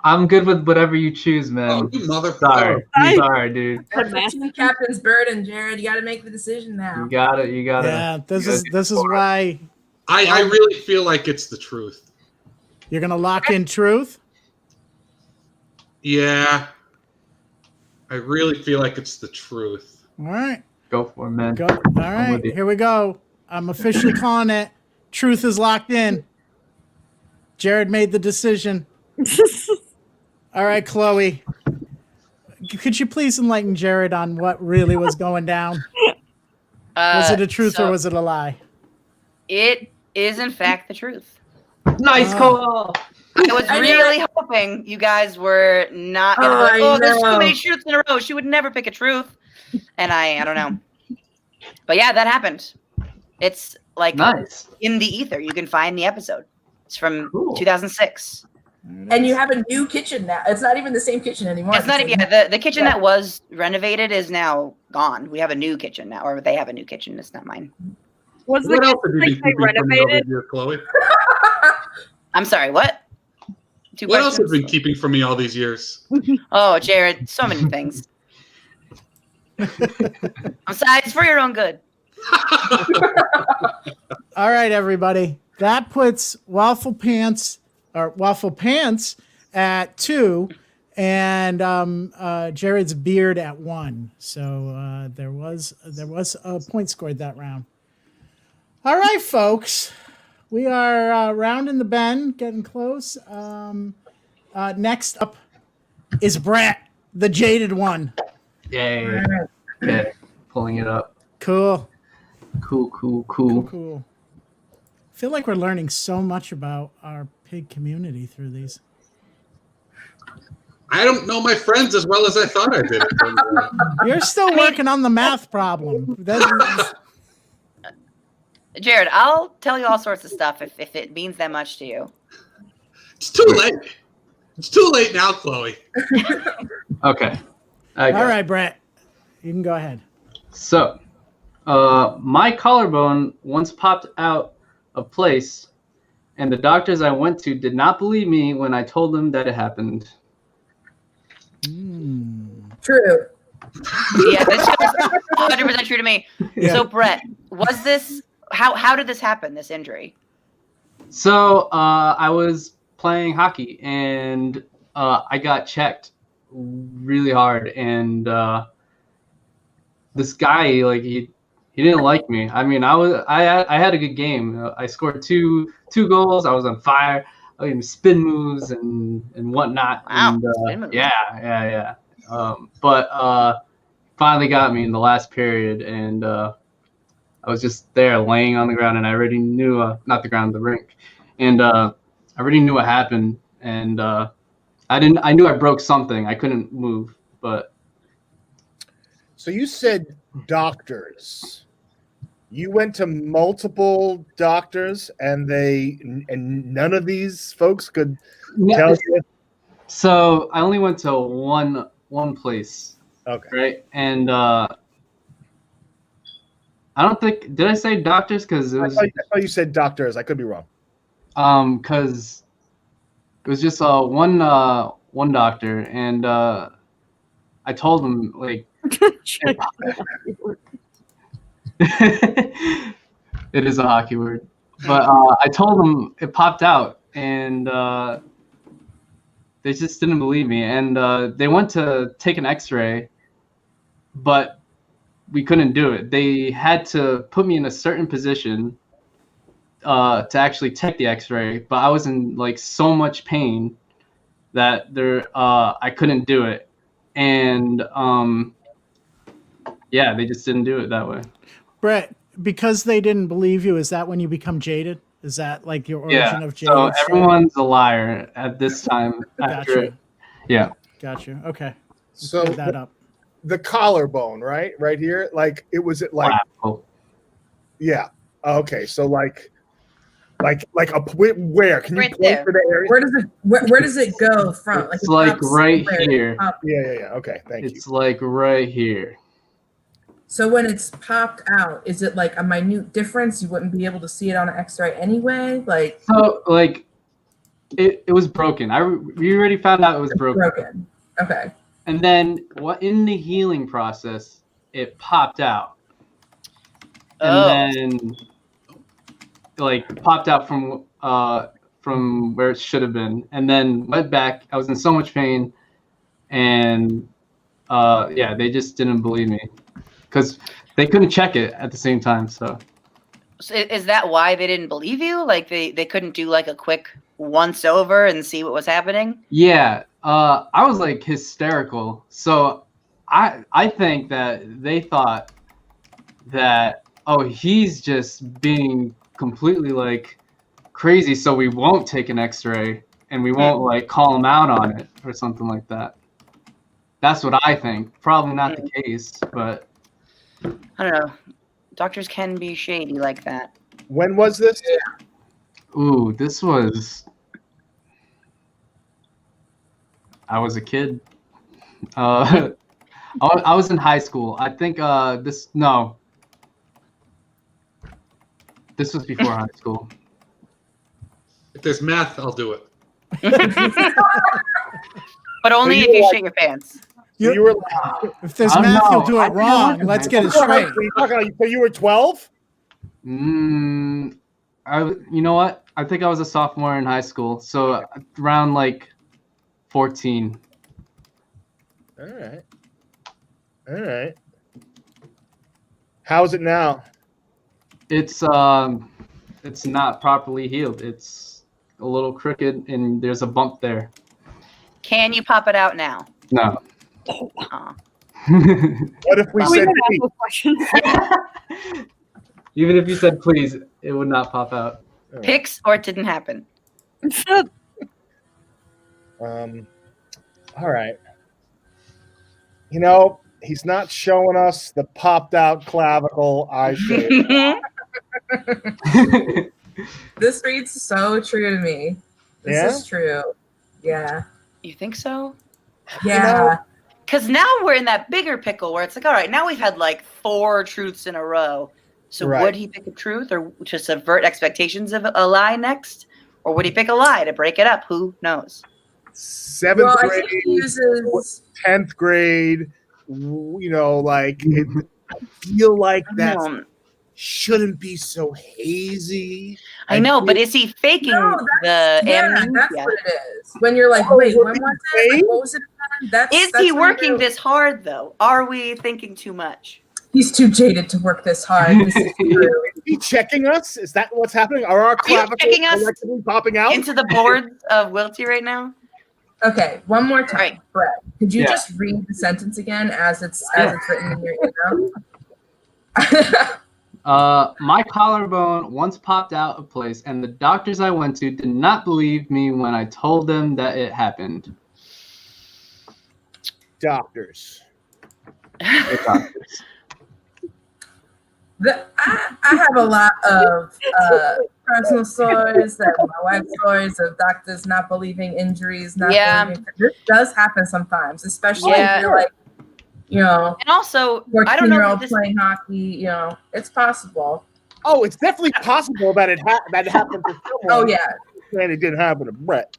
I'm good with whatever you choose, man.
Oh, you motherfucker!
Sorry, dude.
That's the team captain's burden, Jared. You got to make the decision now.
You got it.
Yeah, this is why
I really feel like it's the truth.
you're gonna lock in truth.
Yeah, I really feel like it's the truth.
All right,
Go for it, man.
go. All right, here we go. I'm officially calling it. Truth is locked in. Jared made the decision. All right, Chloe. Could you please enlighten Jared on what really was going down? Was it a truth or was it a lie?
It is, in fact, the truth.
Nice call.
I was really hoping you guys were not going to be there's too many truths in a row. She would never pick a truth. And I don't know. But yeah, that happened. It's
nice.
In the ether. You can find the episode. It's from 2006.
And you have a new kitchen now. It's not even the same kitchen anymore.
It's not even the kitchen that was renovated is now gone. We have a new kitchen now, or they have a new kitchen. It's not mine.
Was
What
the
else have you been
kitchen they
keeping from me over
renovated?
here, Chloe?
I'm sorry, what? Two
What else have
questions?
you been keeping from me all these years?
Oh, Jared, so many things. I'm sorry, it's for your own good.
All right, everybody. That puts Waffle Pants at 2 and Jared's Beard at 1. So there was a point scored that round. All right, folks. We are rounding the bend, getting close. Next up is Brett, the jaded one.
Yay. Okay, pulling it up.
Cool.
Cool.
I feel like we're learning so much about our pig community through these.
I don't know my friends as well as I thought I did.
You're still working on the math problem.
Jared, I'll tell you all sorts of stuff if it means that much to you.
It's too late. It's too late now, Chloe.
Okay.
All right, Brett. You can go ahead.
So, my collarbone once popped out of place, and the doctors I went to did not believe me when I told them that it happened.
True.
Yeah, this is 100% true to me.
Yeah.
So, Brett, was this how did this happen? This injury?
So, I was playing hockey, and I got checked really hard, and this guy, like, he didn't like me. I mean, I had a good game. I scored two goals. I was on fire. I mean, spin moves and whatnot.
Wow,
And,
spin moves.
Yeah. But finally got me in the last period, and I was just there laying on the ground, and I already knew not the ground, the rink, and I already knew what happened, and I knew I broke something. I couldn't move, but.
So you said doctors. You went to multiple doctors, and none of these folks could tell you.
So I only went to one place.
Okay.
Right, and I don't think did I say doctors because it was.
I thought you said doctors. I could be wrong.
Because it was just one doctor, and I told him like. It is a hockey word, but I told them it popped out, and they just didn't believe me, and they went to take an X-ray, but we couldn't do it. They had to put me in a certain position to actually take the X-ray, but I was in like so much pain that I couldn't do it, and yeah, they just didn't do it that way.
Brett, because they didn't believe you, is that when you become jaded? Is that like your origin of jaded?
So everyone's a liar at this time.
Gotcha.
Yeah.
Gotcha. Okay.
So
Clear that up.
The collarbone, right here, like it was like.
Wow.
Yeah. Okay. So like where can you
Right
point
there.
to the area?
Where does it go from?
It's like right here.
Yeah. Okay. Thank you.
It's like right here.
So when it's popped out, is it like a minute difference? You wouldn't be able to see it on an X-ray anyway.
So like, it was broken. We already found out it was broken.
Okay.
And then in the healing process, it popped out. And then like popped out from where it should have been, and then went back. I was in so much pain, and yeah, they just didn't believe me because they couldn't check it at the same time. So
is that why they didn't believe you? Like they couldn't do like a quick once over and see what was happening?
Yeah, I was like hysterical. So I think that they thought that, oh, he's just being completely like crazy, so we won't take an X-ray and we won't like call him out on it or something like that. That's what I think. Probably not the case, but
I don't know. Doctors can be shady like that.
When was this?
ooh, this was. I was a kid. I was in high school. I think this was before high school.
If there's math, I'll do it.
But only
So
if you shit your pants.
You were
If there's
I don't
math,
know.
you'll do
I
it
think I
wrong.
was
Let's
in
get it
so
straight.
you were 12?
You know what? I think I was a sophomore in high school, so around like 14.
All right. How is it now?
It's not properly healed. It's a little crooked, and there's a bump there.
Can you pop it out now?
No.
Aw.
What if we
We
said
can ask
please?
those questions.
Even if you said please, it would not pop out.
Pics or it didn't happen?
All right. You know, he's not showing us the popped out clavicle eye shape.
This reads so true to me. This
Yeah?
is true. Yeah.
You think so?
Yeah.
Because now we're in that bigger pickle where it's like, all right, now we've had like 4 truths in a row. So
Right.
would he pick a truth or to subvert expectations of a lie next? Or would he pick a lie to break it up? Who knows?
7th
Well, I
grade,
think he uses
10th grade, you know, like I feel like that shouldn't be so hazy.
I know, but is he faking the
that's
amnesia?
what it is. When you're like, wait, when was it? Like, what was it again?
Is he working this hard though? Are we thinking too much?
He's too jaded to work this hard. This is true.
Is he checking us? Is that what's happening? Are our clavicles
checking us
collectively popping out?
into the boards of Wilty right now?
Okay, one more time.
Right.
Brett, could you
Yeah.
just read the sentence again as it's written in your email?
My collarbone once popped out of place, and the doctors I went to did not believe me when I told them that it happened.
Doctors.
The doctors.
I have a lot of personal stories and my wife's stories of doctors not believing injuries. Not believing. This does happen sometimes, especially if you're like, you know,
and also, I don't know if this
playing hockey. You know, it's possible.
Oh, it's definitely possible that that happened to someone.
Oh yeah,
and it didn't happen to Brett.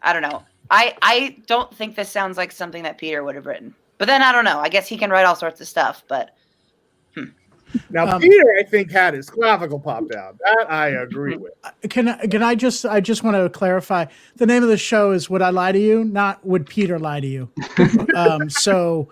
I don't know. I don't think this sounds like something that Peter would have written. But then I don't know. I guess he can write all sorts of stuff, but
Now Peter, I think, had his clavicle popped out. That I agree with.
Can I just want to clarify, the name of the show is Would I Lie to You, not Would Peter Lie to You. So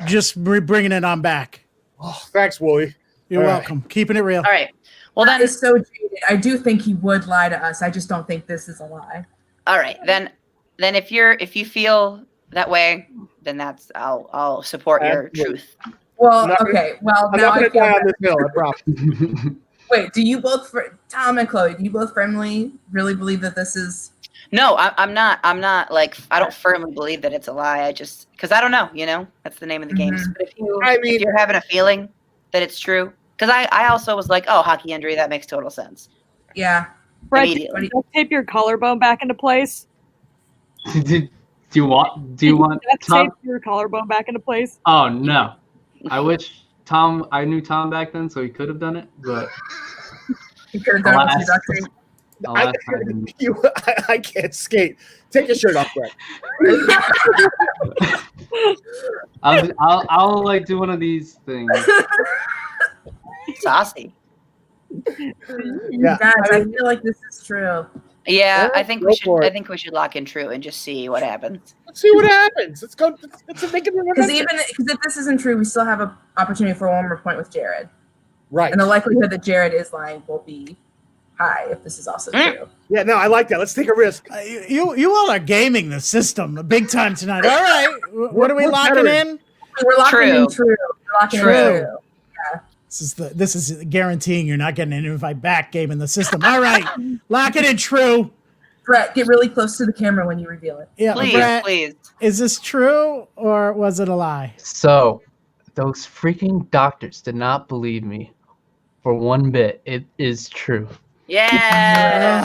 just bringing it on back.
Oh, thanks, Wooly.
You're welcome. Keeping it real.
all right. Well, then
it's so jaded. I do think he would lie to us. I just don't think this is a lie.
all right. Then if you feel that way, then that's I'll support your truth.
Well, okay. Well,
I'm
now
not
I
going to
feel
die on
better.
this hill, I promise.
Wait, do you both, Tom and Chloe, do you both firmly really believe that this is?
No, I'm not like I don't firmly believe that it's a lie. I just because I don't know, you know, that's the name of the game. But if you're having a feeling that it's true, because I also was like, oh, hockey injury, that makes total sense.
Yeah.
Brett,
Immediately.
duct tape your collarbone back into place.
Do you want
Duct
Tom?
tape your collarbone back into place.
Oh no! I wish I knew Tom back then, so he could have done it. But
He could have done it with duct tape.
I can't skate. Take your shirt off, Brett.
I'll like do one of these things.
Saucy.
Yeah,
Guys, I feel like this is true.
Yeah, I think we
go for
should.
it.
I think we should lock in true and just see what happens.
Let's see what happens. Let's go. Let's make it an
Because
adventure.
if this isn't true, we still have an opportunity for one more point with Jared.
Right.
And the likelihood that Jared is lying will be high if this is also true.
Yeah, no, I like that. Let's take a risk.
You all are gaming the system big time tonight. All right. What are we
We're
locking
veterans.
in?
We're locking
True.
in true. We're locking
True.
in true.
This is guaranteeing you're not getting an invite back game in the system. All right. Lock it in true.
Brett, get really close to the camera when you reveal it.
Yeah,
Please,
Brett,
please.
is this true or was it a lie?
So, those freaking doctors did not believe me for one bit. It is true.
Yeah.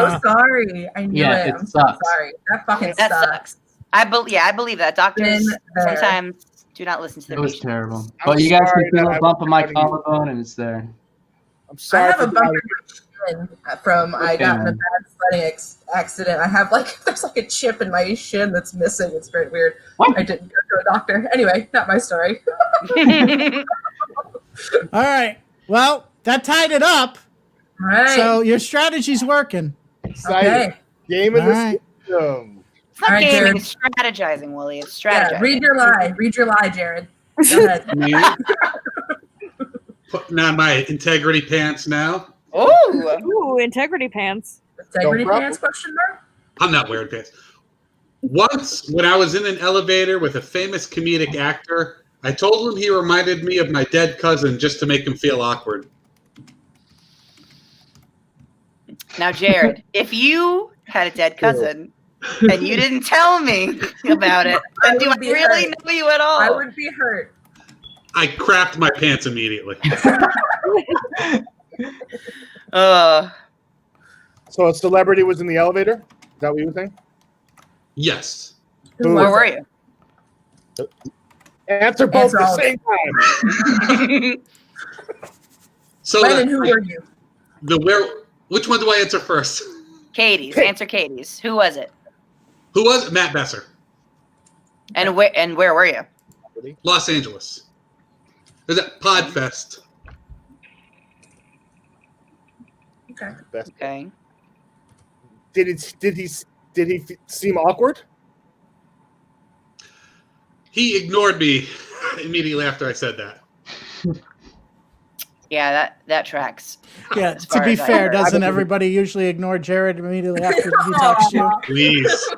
I'm so sorry. I knew
Yeah,
it.
it
I'm so
sucks.
sorry. That fucking
That
sucks.
sucks. I believe that doctors
Been there.
sometimes do not listen to
It
their
was
patients.
terrible.
I'm
But you guys
sorry
can feel
that
a
I
bump
was
on my
doubting you.
collarbone, and it's there.
I'm
I
sorry
have
for
a bump in
doubting.
shin from I got in a bad sledding accident. I have there's a chip in my shin that's missing. It's very weird.
What?
I didn't go to a doctor. Anyway, not my story.
All right. Well, that tied it up.
All right.
So your strategy's working.
Exciting.
Okay.
Game of
All
the
right.
system.
It's not
All right,
gaming,
Jared.
it's strategizing, Willie. It's
Yeah,
strategizing.
read your lie. Read your lie, Jared. Go ahead.
Me putting on my integrity pants now.
Oh,
Ooh, integrity pants.
Integrity
Don't
pants? Question mark.
I'm not wearing pants. Once, when I was in an elevator with a famous comedic actor, I told him he reminded me of my dead cousin just to make him feel awkward.
now, Jared, if you had a dead cousin and you didn't tell me about it, then do I
would be
really
hurt.
know you at all?
I would be hurt.
I crapped my pants immediately.
So a celebrity was in the elevator? Is that what you were saying?
Yes.
Who
Where
was
were
it?
you?
Answer both
Answer
at
all
the same time.
So
When and who were you?
which one do I answer first?
Katie's. Answer Katie's. Who was it?
Who was it? Matt Besser?
And where were you?
Los Angeles. It was at Podfest.
Okay.
Okay.
Did he seem awkward?
He ignored me immediately after I said that.
Yeah, that tracks.
Yeah,
As
to
far
be
as I
fair,
heard.
doesn't everybody usually ignore Jared immediately after he talks to you?
Please.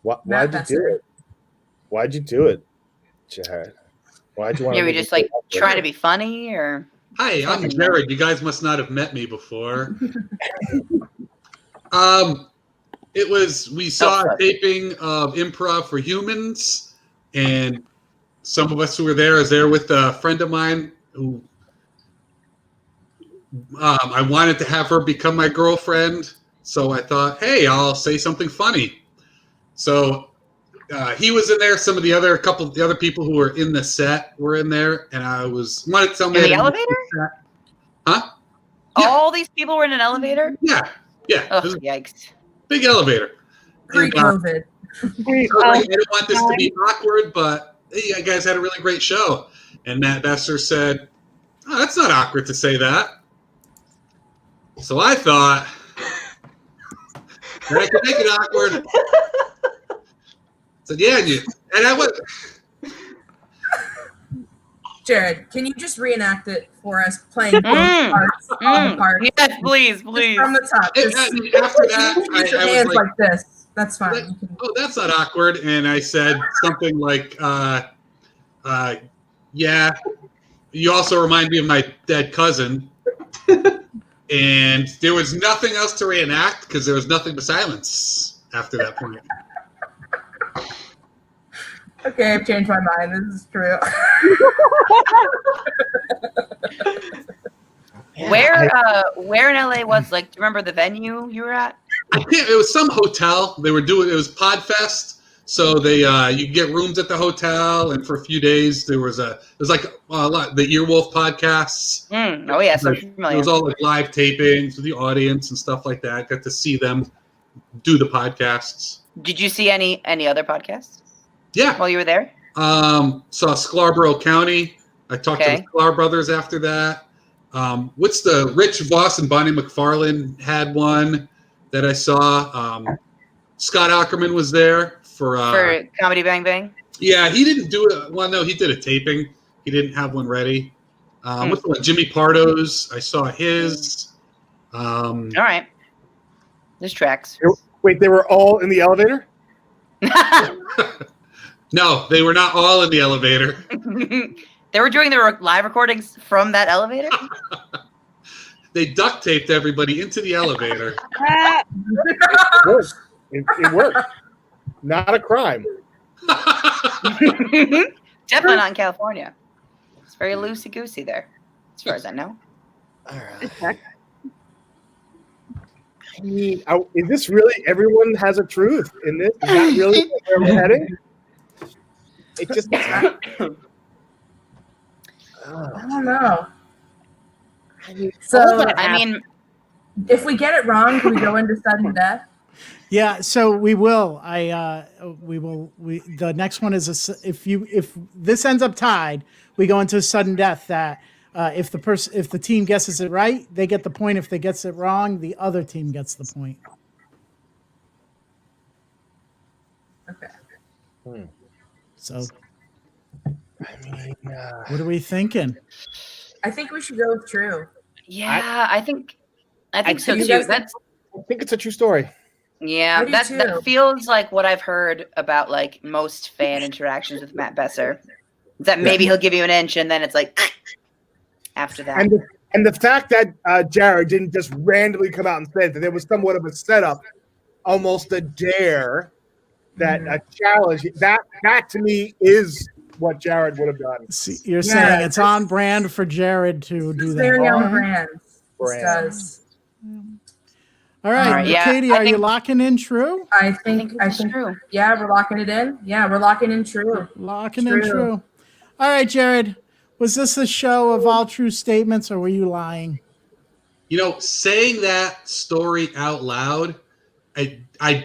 Why'd you do it? Why'd you do it, Jared? Why'd you want
You
to
were
make
just
me
like
feel awkward?
trying to be funny, or
Hi, I'm Jared. You guys must not have met me before. We saw a taping of Improv for Humans, and some of us who were there was there with a friend of mine who I wanted to have her become my girlfriend. So I thought, hey, I'll say something funny. So he was in there. Some of the other people who were in the set were in there, and I wanted somebody
in the elevator?
Huh?
All these people were in an elevator?
Yeah.
Oh,
It was a
yikes.
big elevator.
Pre-COVID.
I didn't want this to be awkward, but hey, you guys had a really great show. And Matt Besser said, oh, that's not awkward to say that. So I thought that I could make it awkward. Said, yeah, and I went.
Jared, can you just reenact it for us, playing both parts on the part?
Yes, please.
From the top.
After that,
Use your
I
hands
was
like this. That's fine.
oh, that's not awkward. And I said something like, yeah, you also remind me of my dead cousin. And there was nothing else to reenact because there was nothing but silence after that point.
Okay, I've changed my mind. This is true.
Where in LA was, do you remember the venue you were at?
I can't. It was some hotel. It was Podfest, so they you get rooms at the hotel, and for a few days there was a lot the Earwolf podcasts.
Oh yes, I'm
It
familiar.
was all live tapings with the audience and stuff like that. Got to see them do the podcasts.
Did you see any other podcasts?
Yeah.
While you were there?
Saw Scarborough County. I talked to the Sklar brothers after that. What's the Rich Voss and Bonnie McFarlane had one that I saw. Scott Ackerman was there for
Comedy Bang Bang.
Yeah, he didn't do it. Well, no, he did a taping. He didn't have one ready. What's the one? Jimmy Pardo's. I saw his.
All right. This tracks.
Wait, they were all in the elevator?
No, they were not all in the elevator.
They were doing their live recordings from that elevator?
They duct taped everybody into the elevator.
It worked. Not a crime.
Definitely not in California. It's very loosey-goosey there, as far as I know.
All right. I mean, is this really everyone has a truth in this? Is that really where we're heading? It just
I don't know.
all
So
that
I mean,
if we get it wrong, can we go into sudden death?
Yeah, so we will. The next one is if this ends up tied, we go into sudden death. That if the team guesses it right, they get the point. If they gets it wrong, the other team gets the point.
Okay.
So,
I mean,
what are we thinking?
I think we should go with true.
yeah, I think so
you
too.
guys-
That's
I think it's a true story.
yeah,
I do
that
too.
feels like what I've heard about like most fan interactions with Matt Besser. That maybe he'll give you an inch and then it's like after that.
And the fact that Jared didn't just randomly come out and say that there was somewhat of a setup, almost a dare, that a challenge. That to me is what Jared would have done.
See, you're saying it's on brand for Jared to do
It's
that.
very on
All right.
brand. This does.
All right,
yeah,
Katie,
I
are you
think-
locking in true?
I think
true.
yeah, we're locking it in. Yeah, we're locking in true.
Locking in true. All right, Jared. Was this a show of all true statements, or were you lying?
You know, saying that story out loud, I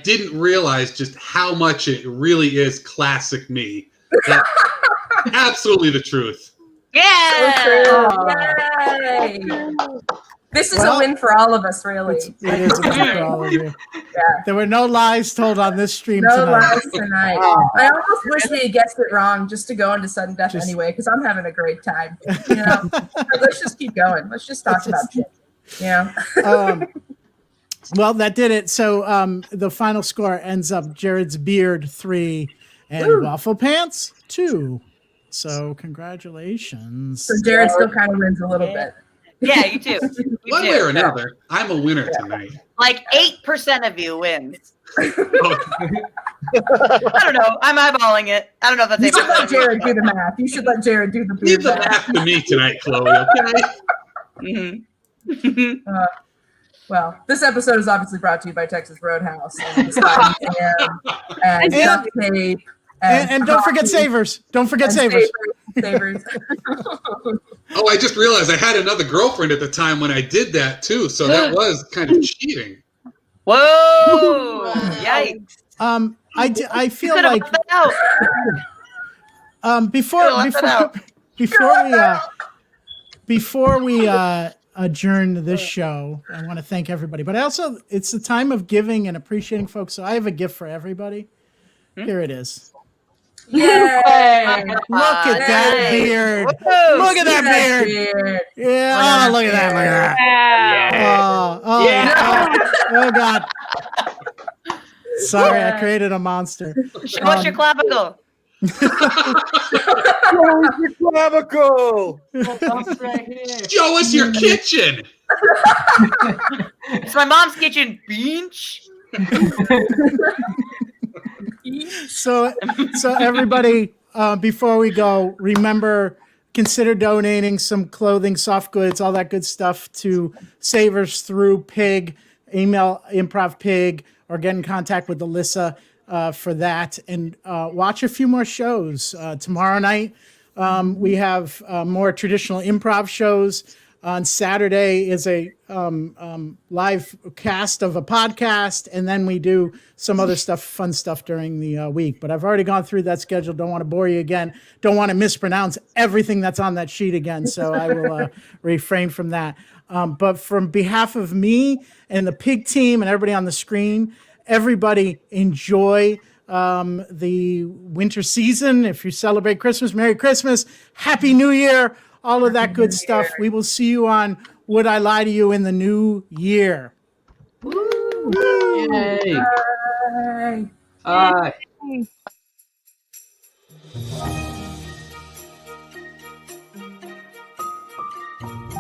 didn't realize just how much it really is classic me. That's absolutely the truth.
Yeah.
Yay! This is a win for all of us, really.
It is a win for all of you. There were no lies told on this stream
No
tonight.
lies tonight. I almost wish we had guessed it wrong just to go into sudden death anyway, because I'm having a great time. You know, let's just keep going. Let's just talk about shit. Yeah.
Well, that did it. So the final score ends up Jared's beard 3 and Waffle Pants 2. So congratulations.
So Jared still kind of wins a little bit.
Yeah, you do.
One way or another, I'm a winner tonight.
Like 8% of you wins.
Oh,
I don't know. I'm eyeballing it. I don't know if that's
You should
8%
let
of you.
Jared do the math. You should let Jared do the
leave
beard
the
math.
math to me tonight, Chloe, okay?
Mhm.
Well, this episode is obviously brought to you by Texas Roadhouse and Spotted Ham and Duct Tape.
And don't forget Savers. Don't forget Savers.
Savers.
Oh, I just realized I had another girlfriend at the time when I did that too, so that was kind of cheating.
Whoa! Yikes!
I feel
Could have
like
left that out.
before we adjourn this show, I want to thank everybody. But also, it's the time of giving and appreciating folks. So I have a gift for everybody. Here it is.
Yay!
Look at that
nice.
beard.
Whoa.
Look at that beard. Yeah. Oh, look at that. Look at that.
Yeah.
Oh God. Sorry, I created a monster.
Show us your clavicle.
Clavicle.
Show us your kitchen.
It's my mom's kitchen, beach.
So everybody, before we go, remember, consider donating some clothing, soft goods, all that good stuff to Savers through Pig. Email Improv Pig or get in contact with Alyssa for that. And watch a few more shows. Tomorrow night, we have more traditional improv shows. On Saturday is a live cast of a podcast, and then we do some other stuff, fun stuff during the week. But I've already gone through that schedule. Don't want to bore you again. Don't want to mispronounce everything that's on that sheet again. So I will refrain from that. But from behalf of me and the Pig team and everybody on the screen, everybody enjoy the winter season. If you celebrate Christmas, Merry Christmas, Happy New Year. All of that good stuff. We will see you on Would I Lie to You in the new year.
Yay.
Bye.
Bye.